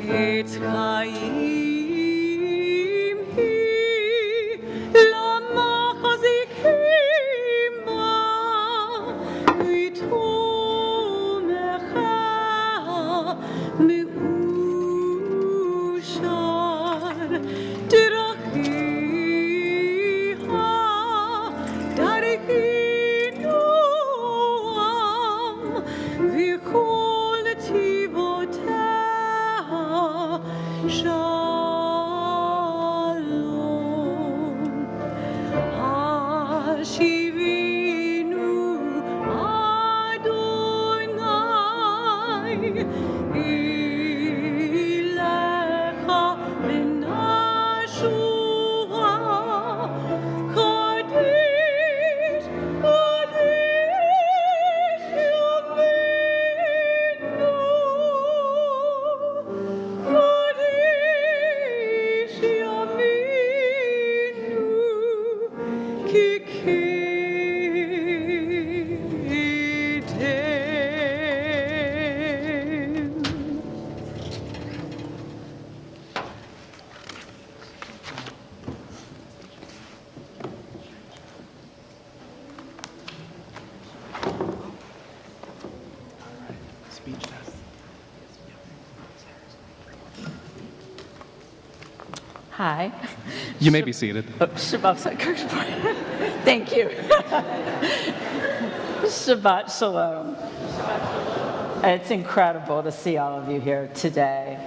It's Klein. Hi. You may be seated. Shabbat Thank you. Shabbat Shalom. It's incredible to see all of you here today.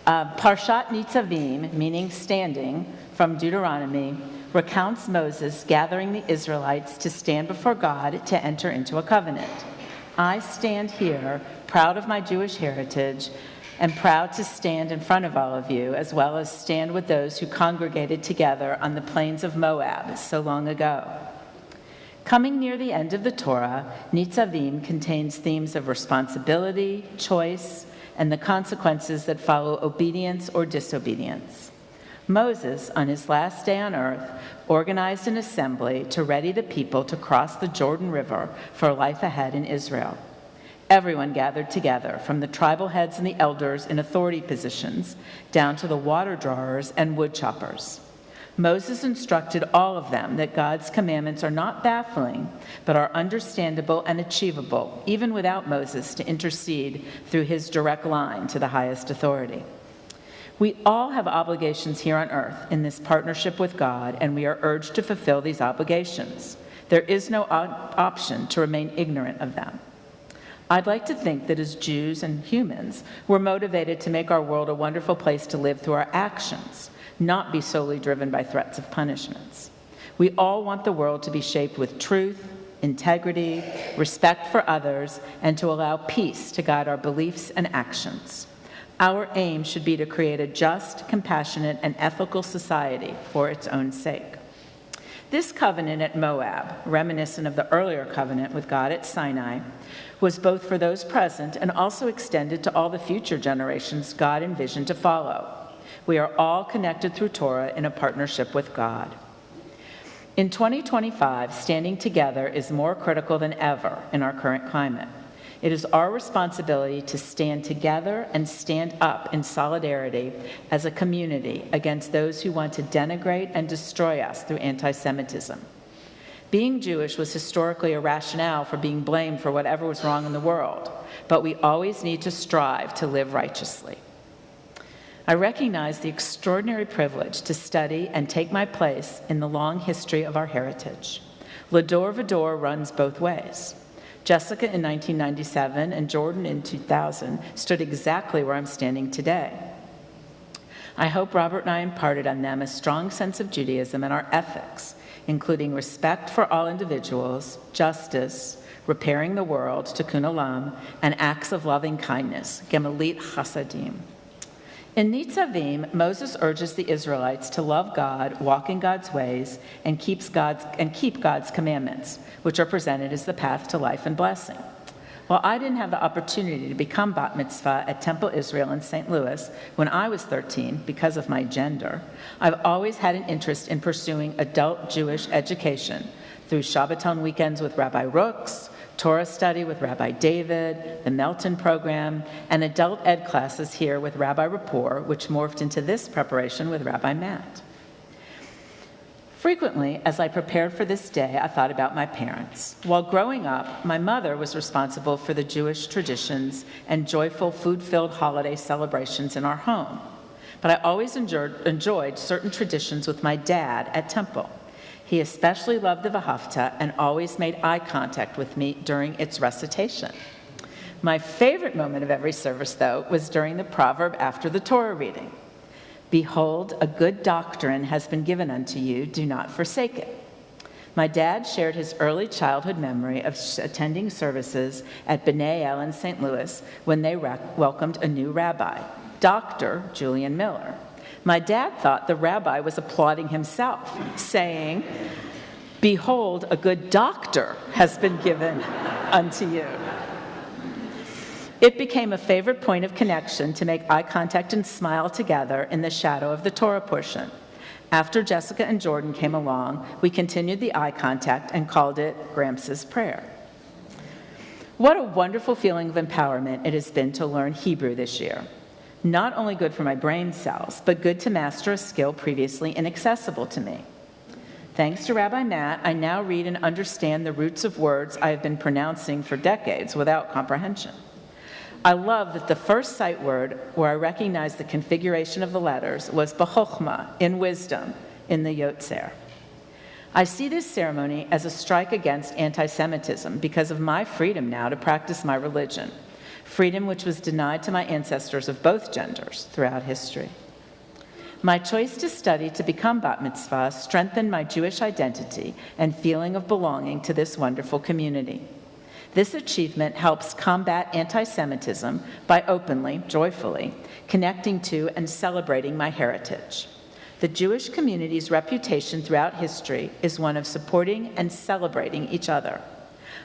Parshat Nitzavim, meaning standing, from Deuteronomy, recounts Moses gathering the Israelites to stand before God to enter into a covenant. I stand here, proud of my Jewish heritage, and proud to stand in front of all of you, as well as stand with those who congregated together on the plains of Moab so long ago. Coming near the end of the Torah, Nitzavim contains themes of responsibility, choice, and the consequences that follow obedience or disobedience. Moses, on his last day on earth, organized an assembly to ready the people to cross the Jordan River for life ahead in Israel. Everyone gathered together, from the tribal heads and the elders in authority positions, down to the water drawers and wood choppers. Moses instructed all of them that God's commandments are not baffling, but are understandable and achievable, even without Moses to intercede through his direct line to the highest authority. We all have obligations here on earth in this partnership with God, and we are urged to fulfill these obligations. There is no option to remain ignorant of them. I'd like to think that as Jews and humans, we're motivated to make our world a wonderful place to live through our actions, not be solely driven by threats of punishments. We all want the world to be shaped with truth, integrity, respect for others, and to allow peace to guide our beliefs and actions. Our aim should be to create a just, compassionate, and ethical society for its own sake. This covenant at Moab, reminiscent of the earlier covenant with God at Sinai, was both for those present and also extended to all the future generations God envisioned to follow. We are all connected through Torah in a partnership with God. In 2025, standing together is more critical than ever in our current climate. It is our responsibility to stand together and stand up in solidarity as a community against those who want to denigrate and destroy us through anti-Semitism. Being Jewish was historically a rationale for being blamed for whatever was wrong in the world, but we always need to strive to live righteously. I recognize the extraordinary privilege to study and take my place in the long history of our heritage. L'Dor V'Dor runs both ways. Jessica in 1997 and Jordan in 2000 stood exactly where I'm standing today. I hope Robert and I imparted on them a strong sense of Judaism and our ethics, including respect for all individuals, justice, repairing the world, tikkun olam, and acts of loving kindness, gemalit chasadim. In Nitzavim, Moses urges the Israelites to love God, walk in God's ways, and keep God's commandments, which are presented as the path to life and blessing. While I didn't have the opportunity to become bat mitzvah at Temple Israel in St. Louis when I was 13 because of my gender, I've always had an interest in pursuing adult Jewish education through Shabbaton weekends with Rabbi Rooks, Torah study with Rabbi David, the Melton program, and adult ed classes here with Rabbi Rapport, which morphed into this preparation with Rabbi Matt. Frequently, as I prepared for this day, I thought about my parents. While growing up, my mother was responsible for the Jewish traditions and joyful food-filled holiday celebrations in our home. But I always enjoyed certain traditions with my dad at Temple. He especially loved the V'Hafta and always made eye contact with me during its recitation. My favorite moment of every service, though, was during the proverb after the Torah reading. Behold, a good doctrine has been given unto you, do not forsake it. My dad shared his early childhood memory of attending services at B'nai El in St. Louis when they welcomed a new rabbi, Dr. Julian Miller. My dad thought the rabbi was applauding himself, saying, behold, a good doctor has been given unto you. It became a favorite point of connection to make eye contact and smile together in the shadow of the Torah portion. After Jessica and Jordan came along, we continued the eye contact and called it Gramps' Prayer. What a wonderful feeling of empowerment it has been to learn Hebrew this year. Not only good for my brain cells, but good to master a skill previously inaccessible to me. Thanks to Rabbi Matt, I now read and understand the roots of words I have been pronouncing for decades without comprehension. I love that the first sight word where I recognized the configuration of the letters was b'chokhmah, in wisdom, in the Yotzer. I see this ceremony as a strike against anti-Semitism because of my freedom now to practice my religion, freedom which was denied to my ancestors of both genders throughout history. My choice to study to become bat mitzvah strengthened my Jewish identity and feeling of belonging to this wonderful community. This achievement helps combat anti-Semitism by openly, joyfully, connecting to and celebrating my heritage. The Jewish community's reputation throughout history is one of supporting and celebrating each other.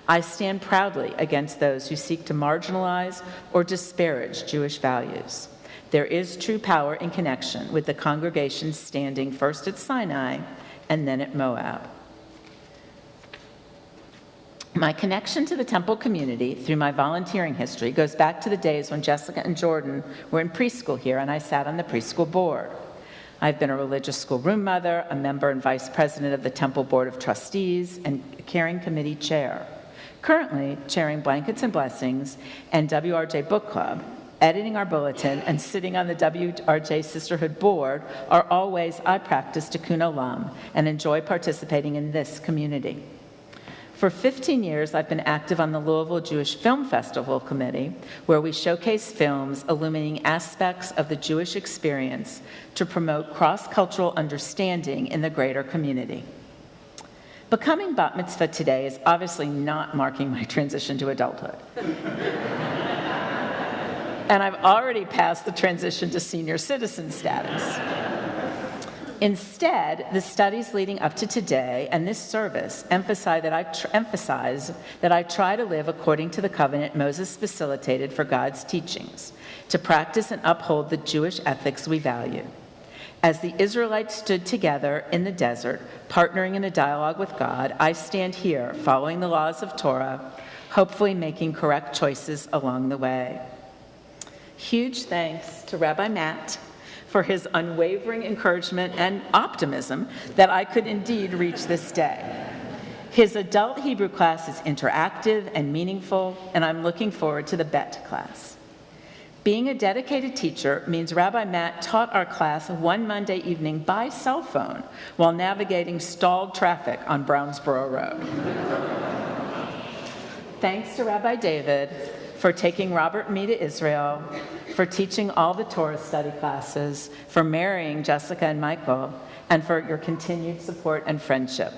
I stand proudly against those who seek to marginalize or disparage Jewish values. There is true power in connection with the congregation standing first at Sinai and then at Moab. My connection to the temple community through my volunteering history goes back to the days when Jessica and Jordan were in preschool here and I sat on the preschool board. I've been a religious school room mother, a member and vice president of the Temple Board of Trustees, and caring committee chair. Currently, chairing Blankets and Blessings and WRJ Book Club, editing our bulletin, and sitting on the WRJ Sisterhood Board are all ways I practice Tikkun Olam and enjoy participating in this community. For 15 years, I've been active on the Louisville Jewish Film Festival Committee, where we showcase films illuminating aspects of the Jewish experience to promote cross-cultural understanding in the greater community. Becoming bat mitzvah today is obviously not marking my transition to adulthood. And I've already passed the transition to senior citizen status. Instead, the studies leading up to today and this service emphasize that I try to live according to the covenant Moses facilitated for God's teachings, to practice and uphold the Jewish ethics we value. As the Israelites stood together in the desert, partnering in a dialogue with God, I stand here following the laws of Torah, hopefully making correct choices along the way. Huge thanks to Rabbi Matt for his unwavering encouragement and optimism that I could indeed reach this day. His adult Hebrew class is interactive and meaningful, and I'm looking forward to the Bet class. Being a dedicated teacher means Rabbi Matt taught our class one Monday evening by cell phone while navigating stalled traffic on Brownsboro Road. Thanks to Rabbi David for taking Robert and me to Israel, for teaching all the Torah study classes, for marrying Jessica and Michael, and for your continued support and friendship.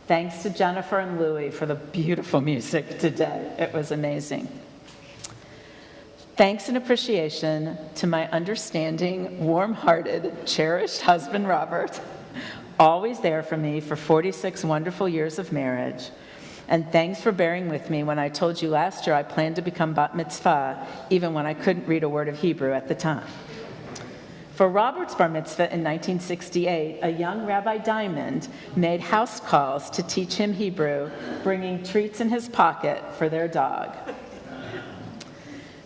Thanks to Jennifer and Louie for the beautiful music today. It was amazing. Thanks and appreciation to my understanding, warm-hearted, cherished husband, Robert, always there for me for 46 wonderful years of marriage. And thanks for bearing with me when I told you last year I planned to become bat mitzvah, even when I couldn't read a word of Hebrew at the time. For Robert's bar mitzvah in 1968, a young Rabbi Diamond made house calls to teach him Hebrew, bringing treats in his pocket for their dog.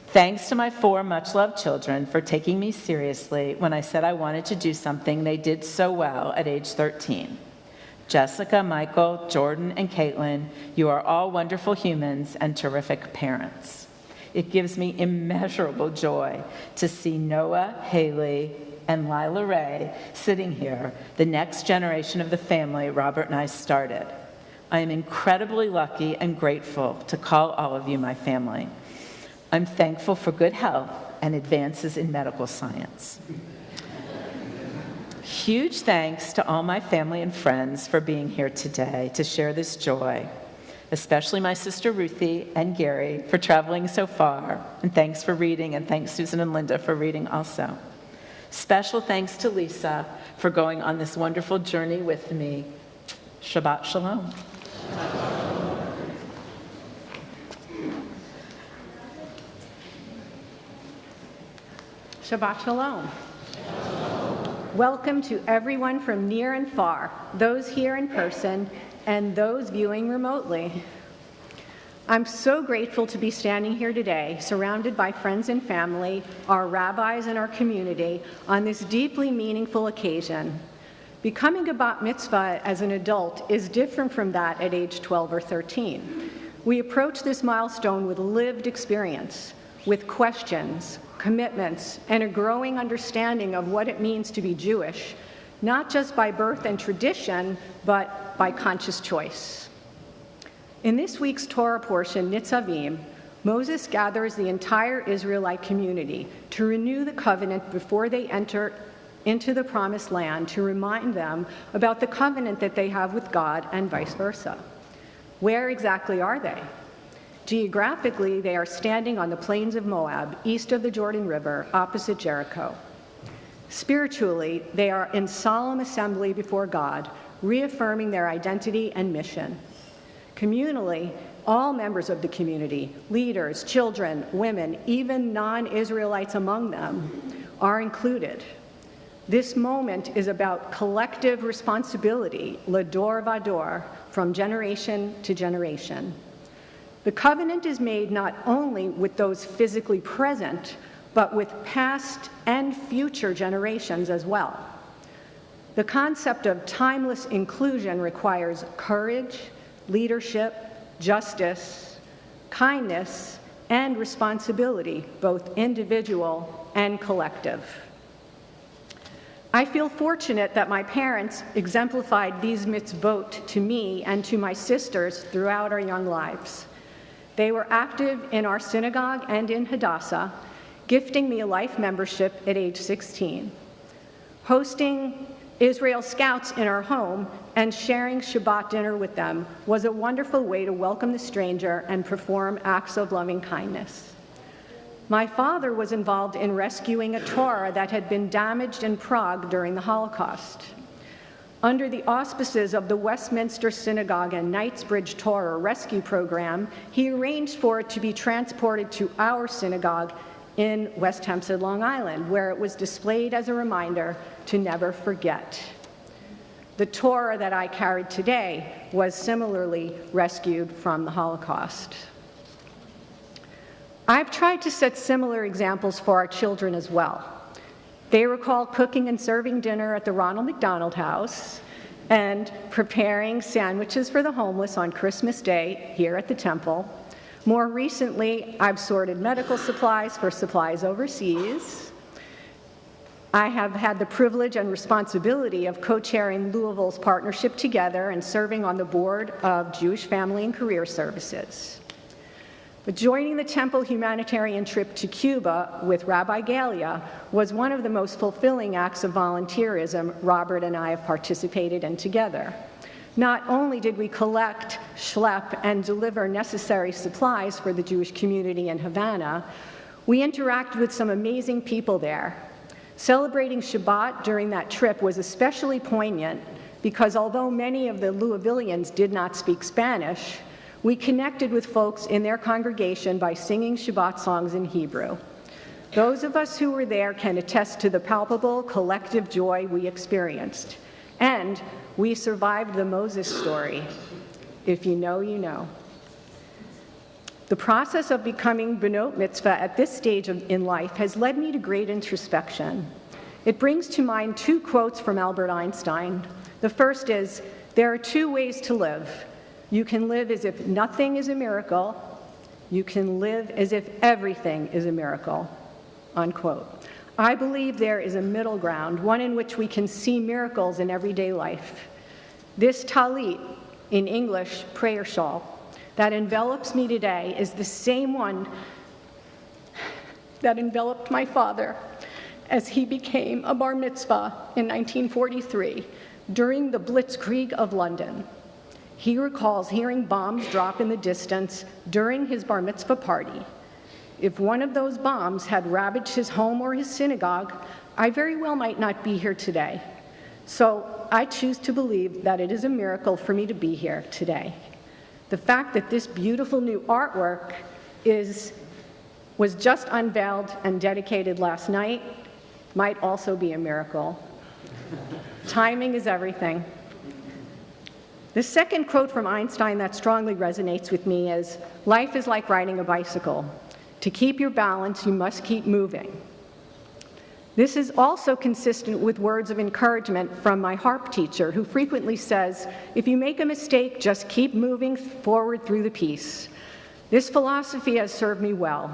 Thanks to my 4 much-loved children for taking me seriously when I said I wanted to do something they did so well at age 13. Jessica, Michael, Jordan, and Caitlin, you are all wonderful humans and terrific parents. It gives me immeasurable joy to see Noah, Haley, and Lila Ray sitting here, the next generation of the family Robert and I started. I am incredibly lucky and grateful to call all of you my family. I'm thankful for good health and advances in medical science. Huge thanks to all my family and friends for being here today to share this joy, especially my sister Ruthie and Gary for traveling so far, and thanks for reading, and thanks Susan and Linda for reading also. Special thanks to Lisa for going on this wonderful journey with me. Shabbat Shalom. Shabbat Shalom. Welcome to everyone from near and far, those here in person and those viewing remotely. I'm so grateful to be standing here today, surrounded by friends and family, our rabbis and our community, on this deeply meaningful occasion. Becoming a bat mitzvah as an adult is different from that at age 12 or 13. We approach this milestone with lived experience. with questions, commitments, and a growing understanding of what it means to be Jewish, not just by birth and tradition, but by conscious choice. In this week's Torah portion, Nitzavim, Moses gathers the entire Israelite community to renew the covenant before they enter into the promised land, to remind them about the covenant that they have with God and vice versa. Where exactly are they? Geographically, they are standing on the plains of Moab, east of the Jordan River, opposite Jericho. Spiritually, they are in solemn assembly before God, reaffirming their identity and mission. Communally, all members of the community, leaders, children, women, even non-Israelites among them, are included. This moment is about collective responsibility, l'dor vador, from generation to generation. The covenant is made not only with those physically present, but with past and future generations as well. The concept of timeless inclusion requires courage, leadership, justice, kindness, and responsibility, both individual and collective. I feel fortunate that my parents exemplified these mitzvot to me and to my sisters throughout our young lives. They were active in our synagogue and in Hadassah, gifting me a life membership at age 16. Hosting Israel Scouts in our home and sharing Shabbat dinner with them was a wonderful way to welcome the stranger and perform acts of loving kindness. My father was involved in rescuing a Torah that had been damaged in Prague during the Holocaust. Under the auspices of the Westminster Synagogue and Knightsbridge Torah Rescue Program, he arranged for it to be transported to our synagogue in West Hempstead, Long Island, where it was displayed as a reminder to never forget. The Torah that I carried today was similarly rescued from the Holocaust. I've tried to set similar examples for our children as well. They recall cooking and serving dinner at the Ronald McDonald House and preparing sandwiches for the homeless on Christmas Day here at the temple. More recently, I've sorted medical supplies for supplies overseas. I have had the privilege and responsibility of co-chairing Louisville's Partnership Together and serving on the board of Jewish Family and Career Services. But joining the temple humanitarian trip to Cuba with Rabbi Galia was one of the most fulfilling acts of volunteerism Robert and I have participated in together. Not only did we collect, schlep, and deliver necessary supplies for the Jewish community in Havana, we interacted with some amazing people there. Celebrating Shabbat during that trip was especially poignant because although many of the Louisvillians did not speak Spanish, we connected with folks in their congregation by singing Shabbat songs in Hebrew. Those of us who were there can attest to the palpable collective joy we experienced. And we survived the Moses story. If you know, you know. The process of becoming B'not Mitzvah at this stage in life has led me to great introspection. It brings to mind two quotes from Albert Einstein. The first is, "There are two ways to live. You can live as if nothing is a miracle. You can live as if everything is a miracle," unquote. I believe there is a middle ground, one in which we can see miracles in everyday life. This talit, in English, prayer shawl, that envelops me today is the same one that enveloped my father as he became a bar mitzvah in 1943 during the Blitzkrieg of London. He recalls hearing bombs drop in the distance during his bar mitzvah party. If one of those bombs had ravaged his home or his synagogue, I very well might not be here today. So I choose to believe that it is a miracle for me to be here today. The fact that this beautiful new artwork was just unveiled and dedicated last night might also be a miracle. Timing is everything. The second quote from Einstein that strongly resonates with me is, "Life is like riding a bicycle. To keep your balance, you must keep moving." This is also consistent with words of encouragement from my harp teacher, who frequently says, "If you make a mistake, just keep moving forward through the piece." This philosophy has served me well.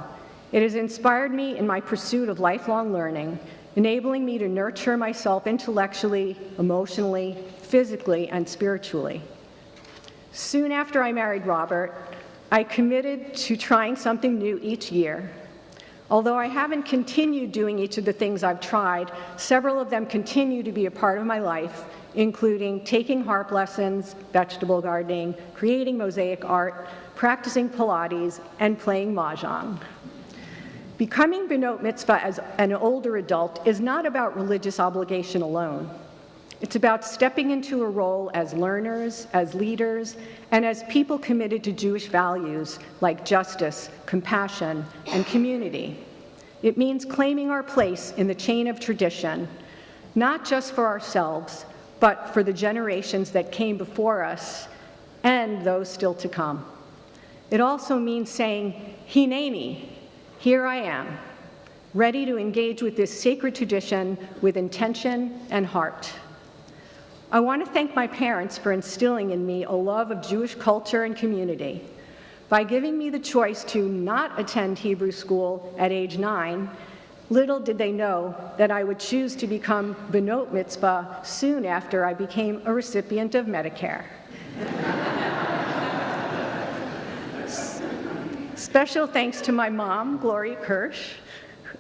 It has inspired me in my pursuit of lifelong learning, enabling me to nurture myself intellectually, emotionally, physically, and spiritually. Soon after I married Robert, I committed to trying something new each year. Although I haven't continued doing each of the things I've tried, several of them continue to be a part of my life, including taking harp lessons, vegetable gardening, creating mosaic art, practicing Pilates, and playing Mahjong. Becoming B'not Mitzvah as an older adult is not about religious obligation alone. It's about stepping into a role as learners, as leaders, and as people committed to Jewish values like justice, compassion, and community. It means claiming our place in the chain of tradition, not just for ourselves, but for the generations that came before us and those still to come. It also means saying, Hineni, here I am, ready to engage with this sacred tradition with intention and heart. I want to thank my parents for instilling in me a love of Jewish culture and community. By giving me the choice to not attend Hebrew school at age 9, little did they know that I would choose to become B'not Mitzvah soon after I became a recipient of Medicare. Special thanks to my mom, Gloria Kirsch,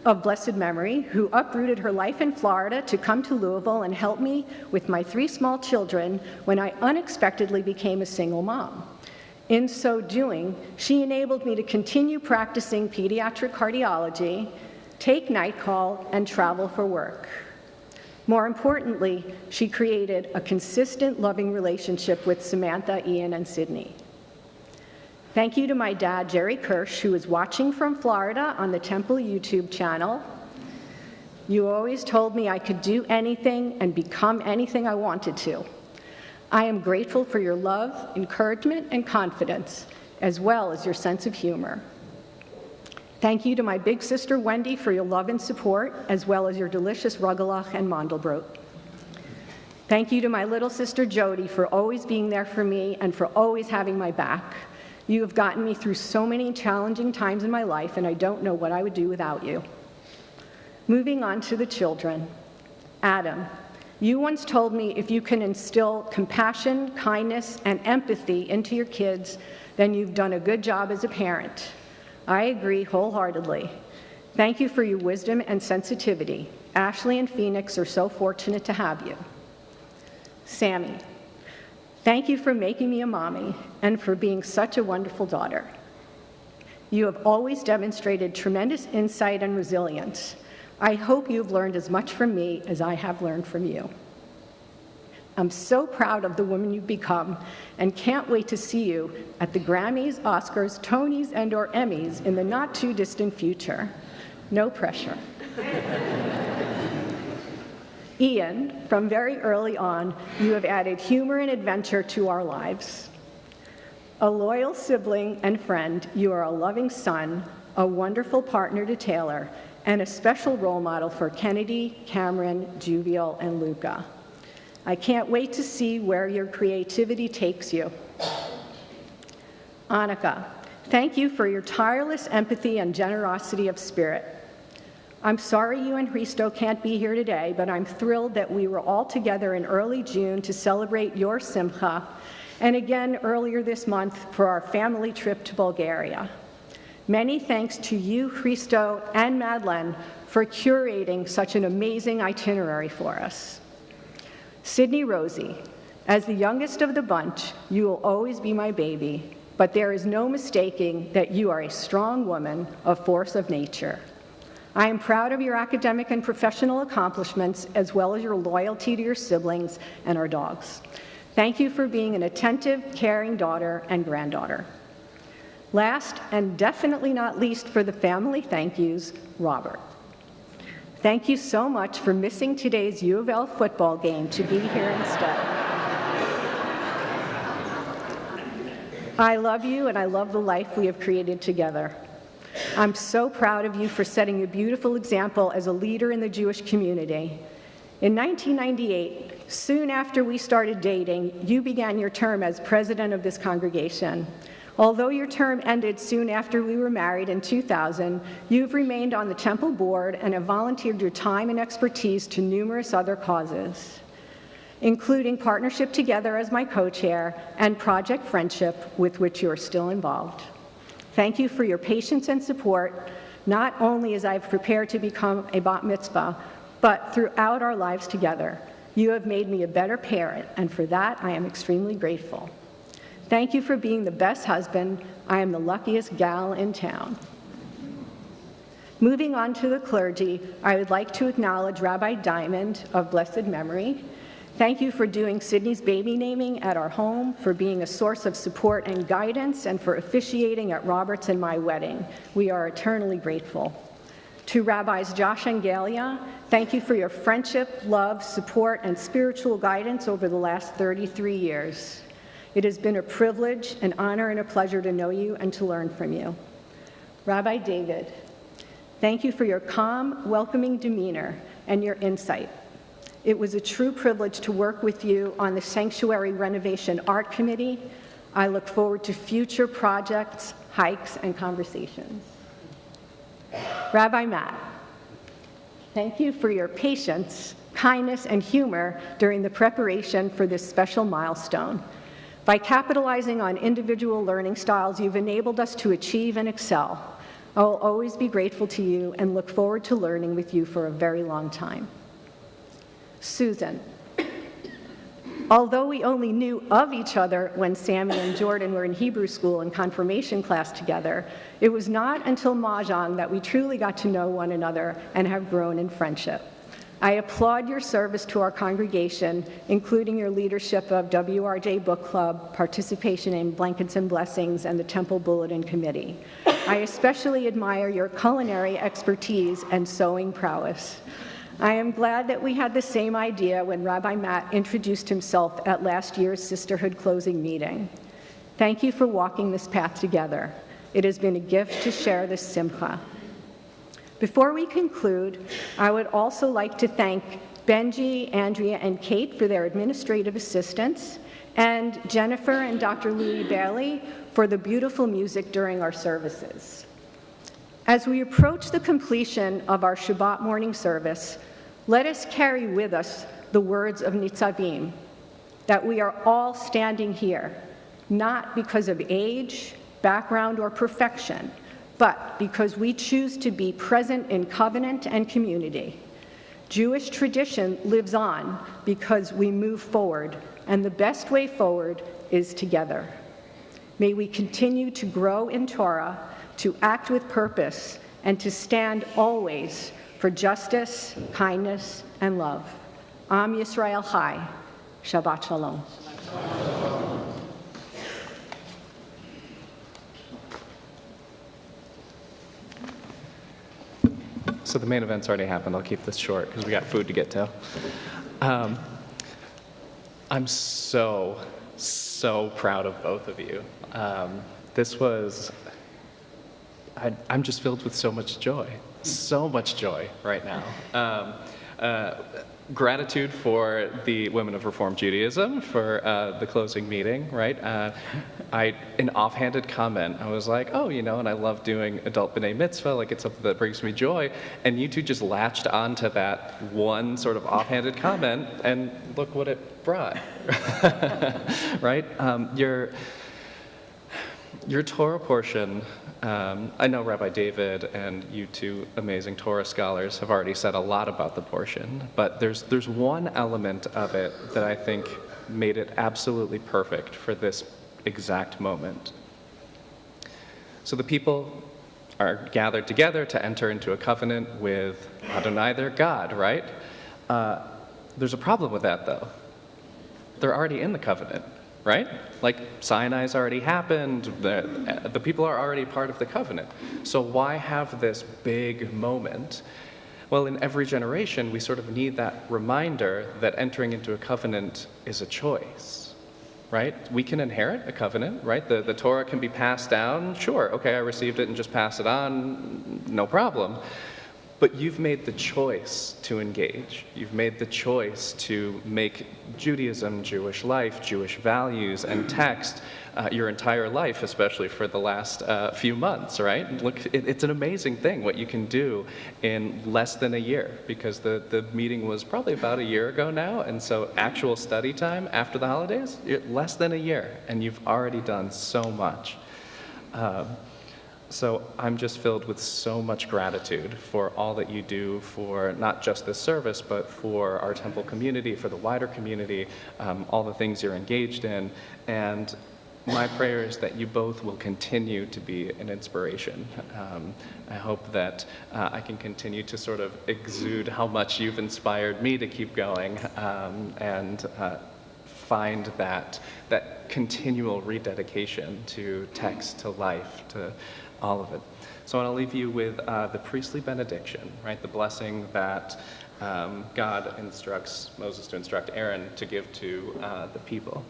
of blessed memory, who uprooted her life in Florida to come to Louisville and help me with my 3 small children when I unexpectedly became a single mom. In so doing, she enabled me to continue practicing pediatric cardiology, take night call, and travel for work. More importantly, she created a consistent, loving relationship with Samantha, Ian, and Sydney. Thank you to my dad, Jerry Kirsch, who is watching from Florida on the Temple YouTube channel. You always told me I could do anything and become anything I wanted to. I am grateful for your love, encouragement, and confidence, as well as your sense of humor. Thank you to my big sister, Wendy, for your love and support, as well as your delicious rugelach and mandelbrot. Thank you to my little sister, Jody, for always being there for me and for always having my back. You have gotten me through so many challenging times in my life, and I don't know what I would do without you. Moving on to the children. Adam, you once told me if you can instill compassion, kindness, and empathy into your kids, then you've done a good job as a parent. I agree wholeheartedly. Thank you for your wisdom and sensitivity. Ashley and Phoenix are so fortunate to have you. Sammy, thank you for making me a mommy and for being such a wonderful daughter. You have always demonstrated tremendous insight and resilience. I hope you've learned as much from me as I have learned from you. I'm so proud of the woman you've become and can't wait to see you at the Grammys, Oscars, Tonys, and/or Emmys in the not-too-distant future. No pressure. Ian, from very early on, you have added humor and adventure to our lives. A loyal sibling and friend, you are a loving son, a wonderful partner to Taylor, and a special role model for Kennedy, Cameron, Juvial, and Luca. I can't wait to see where your creativity takes you. Annika, thank you for your tireless empathy and generosity of spirit. I'm sorry you and Hristo can't be here today, but I'm thrilled that we were all together in early June to celebrate your Simcha, and again earlier this month for our family trip to Bulgaria. Many thanks to you, Hristo, and Madeleine for curating such an amazing itinerary for us. Sydney Rosie, as the youngest of the bunch, you will always be my baby, but there is no mistaking that you are a strong woman, a force of nature. I am proud of your academic and professional accomplishments, as well as your loyalty to your siblings and our dogs. Thank you for being an attentive, caring daughter and granddaughter. Last, and definitely not least for the family thank yous, Robert. Thank you so much for missing today's U of L football game to be here instead. I love you, and I love the life we have created together. I'm so proud of you for setting a beautiful example as a leader in the Jewish community. In 1998, soon after we started dating, you began your term as president of this congregation. Although your term ended soon after we were married in 2000, you've remained on the temple board and have volunteered your time and expertise to numerous other causes, including Partnership Together as my co-chair and Project Friendship, with which you are still involved. Thank you for your patience and support, not only as I've prepared to become a bat mitzvah, but throughout our lives together. You have made me a better parent, and for that I am extremely grateful. Thank you for being the best husband. I am the luckiest gal in town. Moving on to the clergy, I would like to acknowledge Rabbi Diamond of blessed memory. Thank you for doing Sydney's baby naming at our home, for being a source of support and guidance, and for officiating at Robert's and my wedding. We are eternally grateful. To Rabbis Josh and Galia, thank you for your friendship, love, support, and spiritual guidance over the last 33 years. It has been a privilege, an honor, and a pleasure to know you and to learn from you. Rabbi David, thank you for your calm, welcoming demeanor and your insight. It was a true privilege to work with you on the Sanctuary Renovation Art Committee. I look forward to future projects, hikes, and conversations. Rabbi Matt, thank you for your patience, kindness, and humor during the preparation for this special milestone. By capitalizing on individual learning styles, you've enabled us to achieve and excel. I will always be grateful to you and look forward to learning with you for a very long time. Susan, although we only knew of each other when Sammy and Jordan were in Hebrew school and confirmation class together, it was not until Mahjong that we truly got to know one another and have grown in friendship. I applaud your service to our congregation, including your leadership of WRJ Book Club, participation in Blankets and Blessings, and the Temple Bulletin Committee. I especially admire your culinary expertise and sewing prowess. I am glad that we had the same idea when Rabbi Matt introduced himself at last year's Sisterhood closing meeting. Thank you for walking this path together. It has been a gift to share this simcha. Before we conclude, I would also like to thank Benji, Andrea, and Kate for their administrative assistance, and Jennifer and Dr. Louis Bailey for the beautiful music during our services. As we approach the completion of our Shabbat morning service, let us carry with us the words of Nitzavim, that we are all standing here, not because of age, background, or perfection, but because we choose to be present in covenant and community. Jewish tradition lives on because we move forward, and the best way forward is together. May we continue to grow in Torah, to act with purpose, and to stand always for justice, kindness, and love. Am Yisrael Chai. Shabbat Shalom. So the main event's already happened. I'll keep this short because we got food to get to. I'm so proud of both of you. This was, I'm just filled with so much joy right now. Gratitude for the Women of Reform Judaism for the closing meeting, right? An offhanded comment, I was like, oh, and I love doing adult B'nai Mitzvah, like it's something that brings me joy. And you two just latched onto that one sort of offhanded comment, and look what it brought, right? Your Torah portion, I know Rabbi David and you two amazing Torah scholars have already said a lot about the portion, but there's one element of it that I think made it absolutely perfect for this exact moment. So the people are gathered together to enter into a covenant with Adonai, their God, right? There's a problem with that, though. They're already in the covenant, right? Like Sinai's already happened, the people are already part of the covenant. So why have this big moment? Well, in every generation, we sort of need that reminder that entering into a covenant is a choice, right? We can inherit a covenant, right? The Torah can be passed down. Sure, okay, I received it and just pass it on, no problem. but you've made the choice to engage. You've made the choice to make Judaism, Jewish life, Jewish values, and text your entire life, especially for the last few months, right? Look, it's an amazing thing what you can do in less than a year, because the meeting was probably about a year ago now, and so actual study time after the holidays, less than a year, and you've already done so much. So I'm just filled with so much gratitude for all that you do for not just this service, but for our temple community, for the wider community, all the things you're engaged in. And my prayer is that you both will continue to be an inspiration. I hope that I can continue to sort of exude how much you've inspired me to keep going, and find that continual rededication to text, to life, to all of it. So I want to leave you with the priestly benediction, right? The blessing that God instructs Moses to instruct Aaron to give to the people.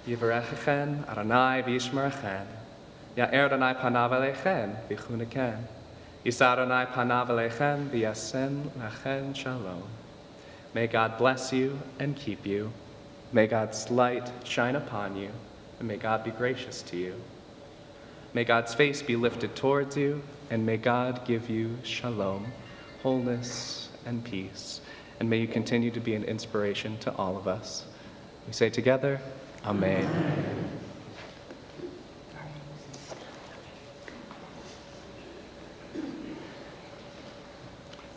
Yivarechechen Adonai v'yishmerechen. Ya'er Adonai panav aleichem v'chunechen. Yisa Adonai panav aleichem v'yasen lechen shalom. May God bless you and keep you. May God's light shine upon you, and may God be gracious to you. May God's face be lifted towards you, and may God give you shalom, wholeness, and peace. And may you continue to be an inspiration to all of us. We say together, Amen.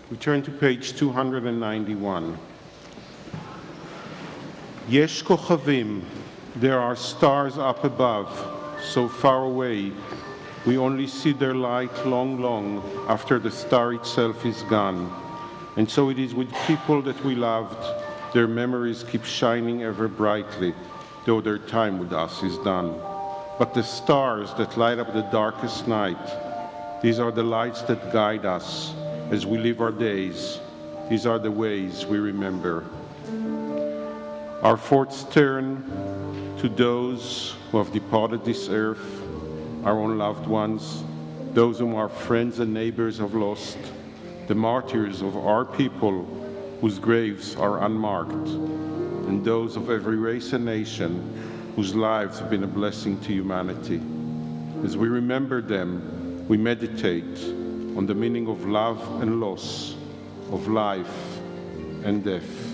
We turn to page 291. Yesh kochavim, there are stars up above, so far away, we only see their light long, long after the star itself is gone. And so it is with people that we loved, their memories keep shining ever brightly, though their time with us is done. But the stars that light up the darkest night, these are the lights that guide us as we live our days. These are the ways we remember. Our thoughts turn to those who have departed this earth, our own loved ones, those whom our friends and neighbors have lost, the martyrs of our people whose graves are unmarked, and those of every race and nation whose lives have been a blessing to humanity. As we remember them, we meditate on the meaning of love and loss, of life and death.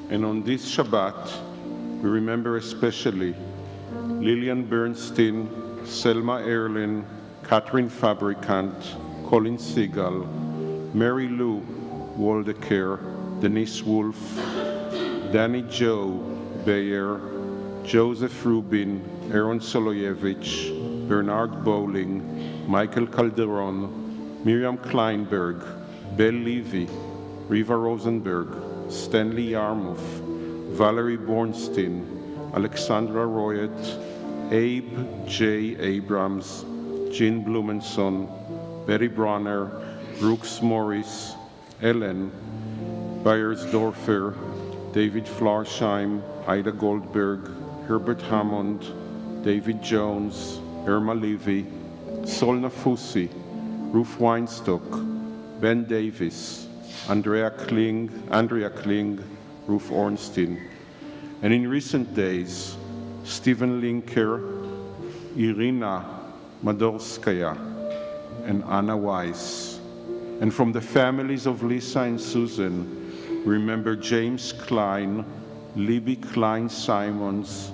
And on this Shabbat, we remember especially Lillian Bernstein, Selma Erlin, Catherine Fabricant, Colin Seagal, Mary Lou Waldecker, Denise Wolf, Danny Joe Bayer, Joseph Rubin, Aaron Soloyevich, Bernard Bowling, Michael Calderon, Miriam Kleinberg, Belle Levy, Riva Rosenberg, Stanley Yarmouth, Valerie Bornstein, Alexandra Royet, Abe J. Abrams, Jean Blumenson, Betty Bronner, Brooks Morris, Ellen Beyersdorfer, David Flarsheim, Ida Goldberg, Herbert Hammond, David Jones, Irma Levy, Solna Fussi, Ruth Weinstock, Ben Davis, Andrea Kling, Ruth Ornstein. And in recent days, Stephen Linker, Irina Madorskaya, and Anna Weiss. And from the families of Lisa and Susan, we remember James Klein, Libby Klein Simons,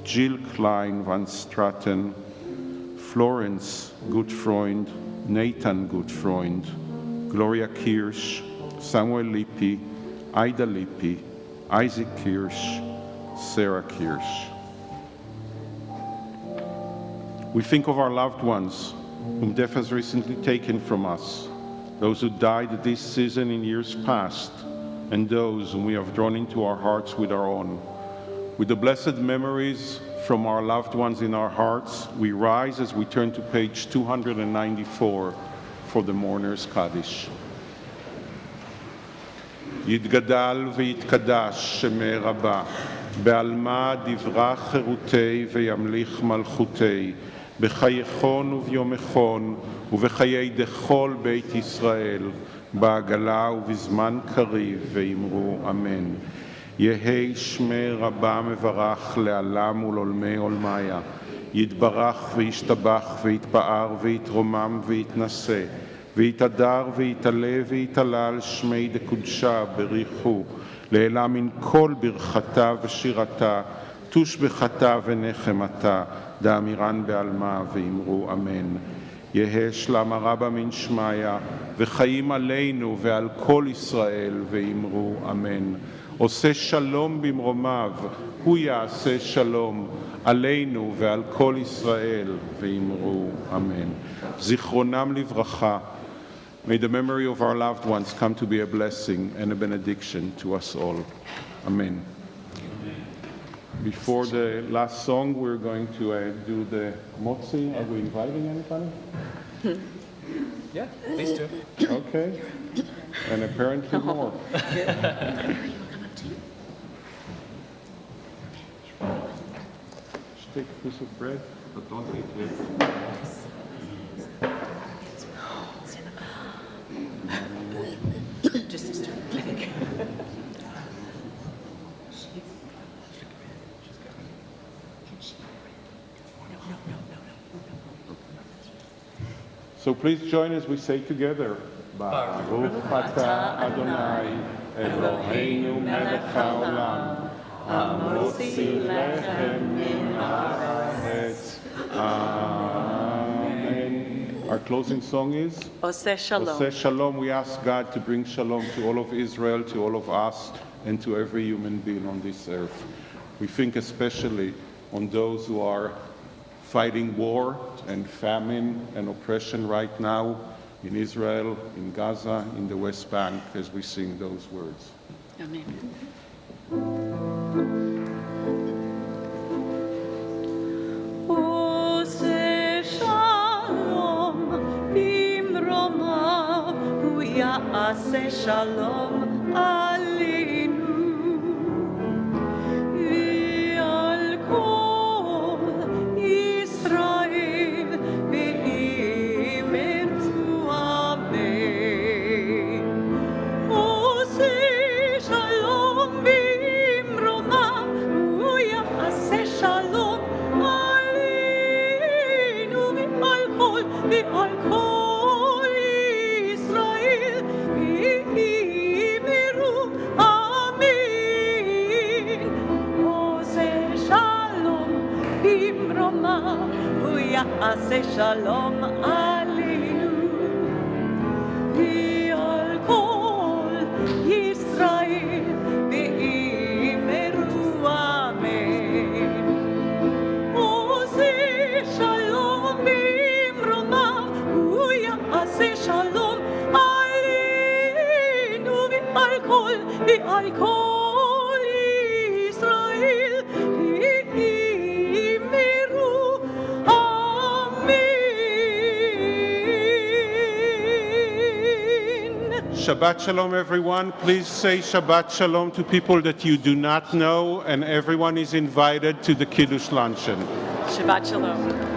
Jill Klein van Straten, Florence Gutfreund, Nathan Gutfreund, Gloria Kirsch, Samuel Lippi, Ida Lippi, Isaac Kirsch, Sarah Kirsch. We think of our loved ones whom death has recently taken from us, those who died this season in years past, and those whom we have drawn into our hearts with our own. With the blessed memories from our loved ones in our hearts, we rise as we turn to page 294 for the Mourner's Kaddish. יתגדל ויתקדש שמי רבה, בעלמא דברה חירותי וימליך מלכותי, בחייכון וביומכון ובחיי דכל בית ישראל, בעגלה ובזמן קריב, ואמרו אמן. יהי שמי רבה מברך לעלם ולעולמי עולמיה, יתברך וישתבח ויתפאר ויתרומם ויתנשא, ויתהדר ויתעלה ויתעלה על שמי דקודשה בריחו, לעילה מן כל ברכתה ושירתה, תושבחתה ונחמתה, דאמירן בעלמה, ואמרו אמן. יהא שלמה רבה מן שמיה, וחיים עלינו ועל כל ישראל, ואמרו אמן. עושה שלום במרומיו, הוא יעשה שלום עלינו ועל כל ישראל, ואמרו אמן. זיכרונם לברכה. May the memory of our loved ones come to be a blessing and a benediction to us all. Amen. Before the last song, we're going to do the motzi. Are we inviting anybody? Yeah, please do. Okay. And apparently more. Just take a piece of bread, but don't eat it. Just this turn, I think. So please join as we say together, Baruch atah Adonai, Eloheinu melech haolam, hamotzi lechem min haaretz. Amen. Our closing song is Oseh Shalom. Oseh Shalom. We ask God to bring shalom to all of Israel, to all of us, and to every human being on this earth. We think especially on those who are fighting war and famine and oppression right now in Israel, in Gaza, in the West Bank, as we sing those words. Amen. Oseh Shalom bimromav, hu ya'aseh shalom aleinu, v'al kol Yisrael v'yimeru amen. Oseh shalom bimromav, hu ya'aseh shalom aleinu, v'al kol Yisrael v'yimeru amen. Oseh shalom bimromav, hu ya'aseh shalom aleinu, v'al kol Yisrael v'yimeru amen. Oseh shalom bimromav, hu ya'aseh shalom aleinu, v'al kol Yisrael v'yimeru amen. Shabbat Shalom, everyone. Please say Shabbat Shalom to people that you do not know, and everyone is invited to the Kiddush luncheon. Shabbat Shalom.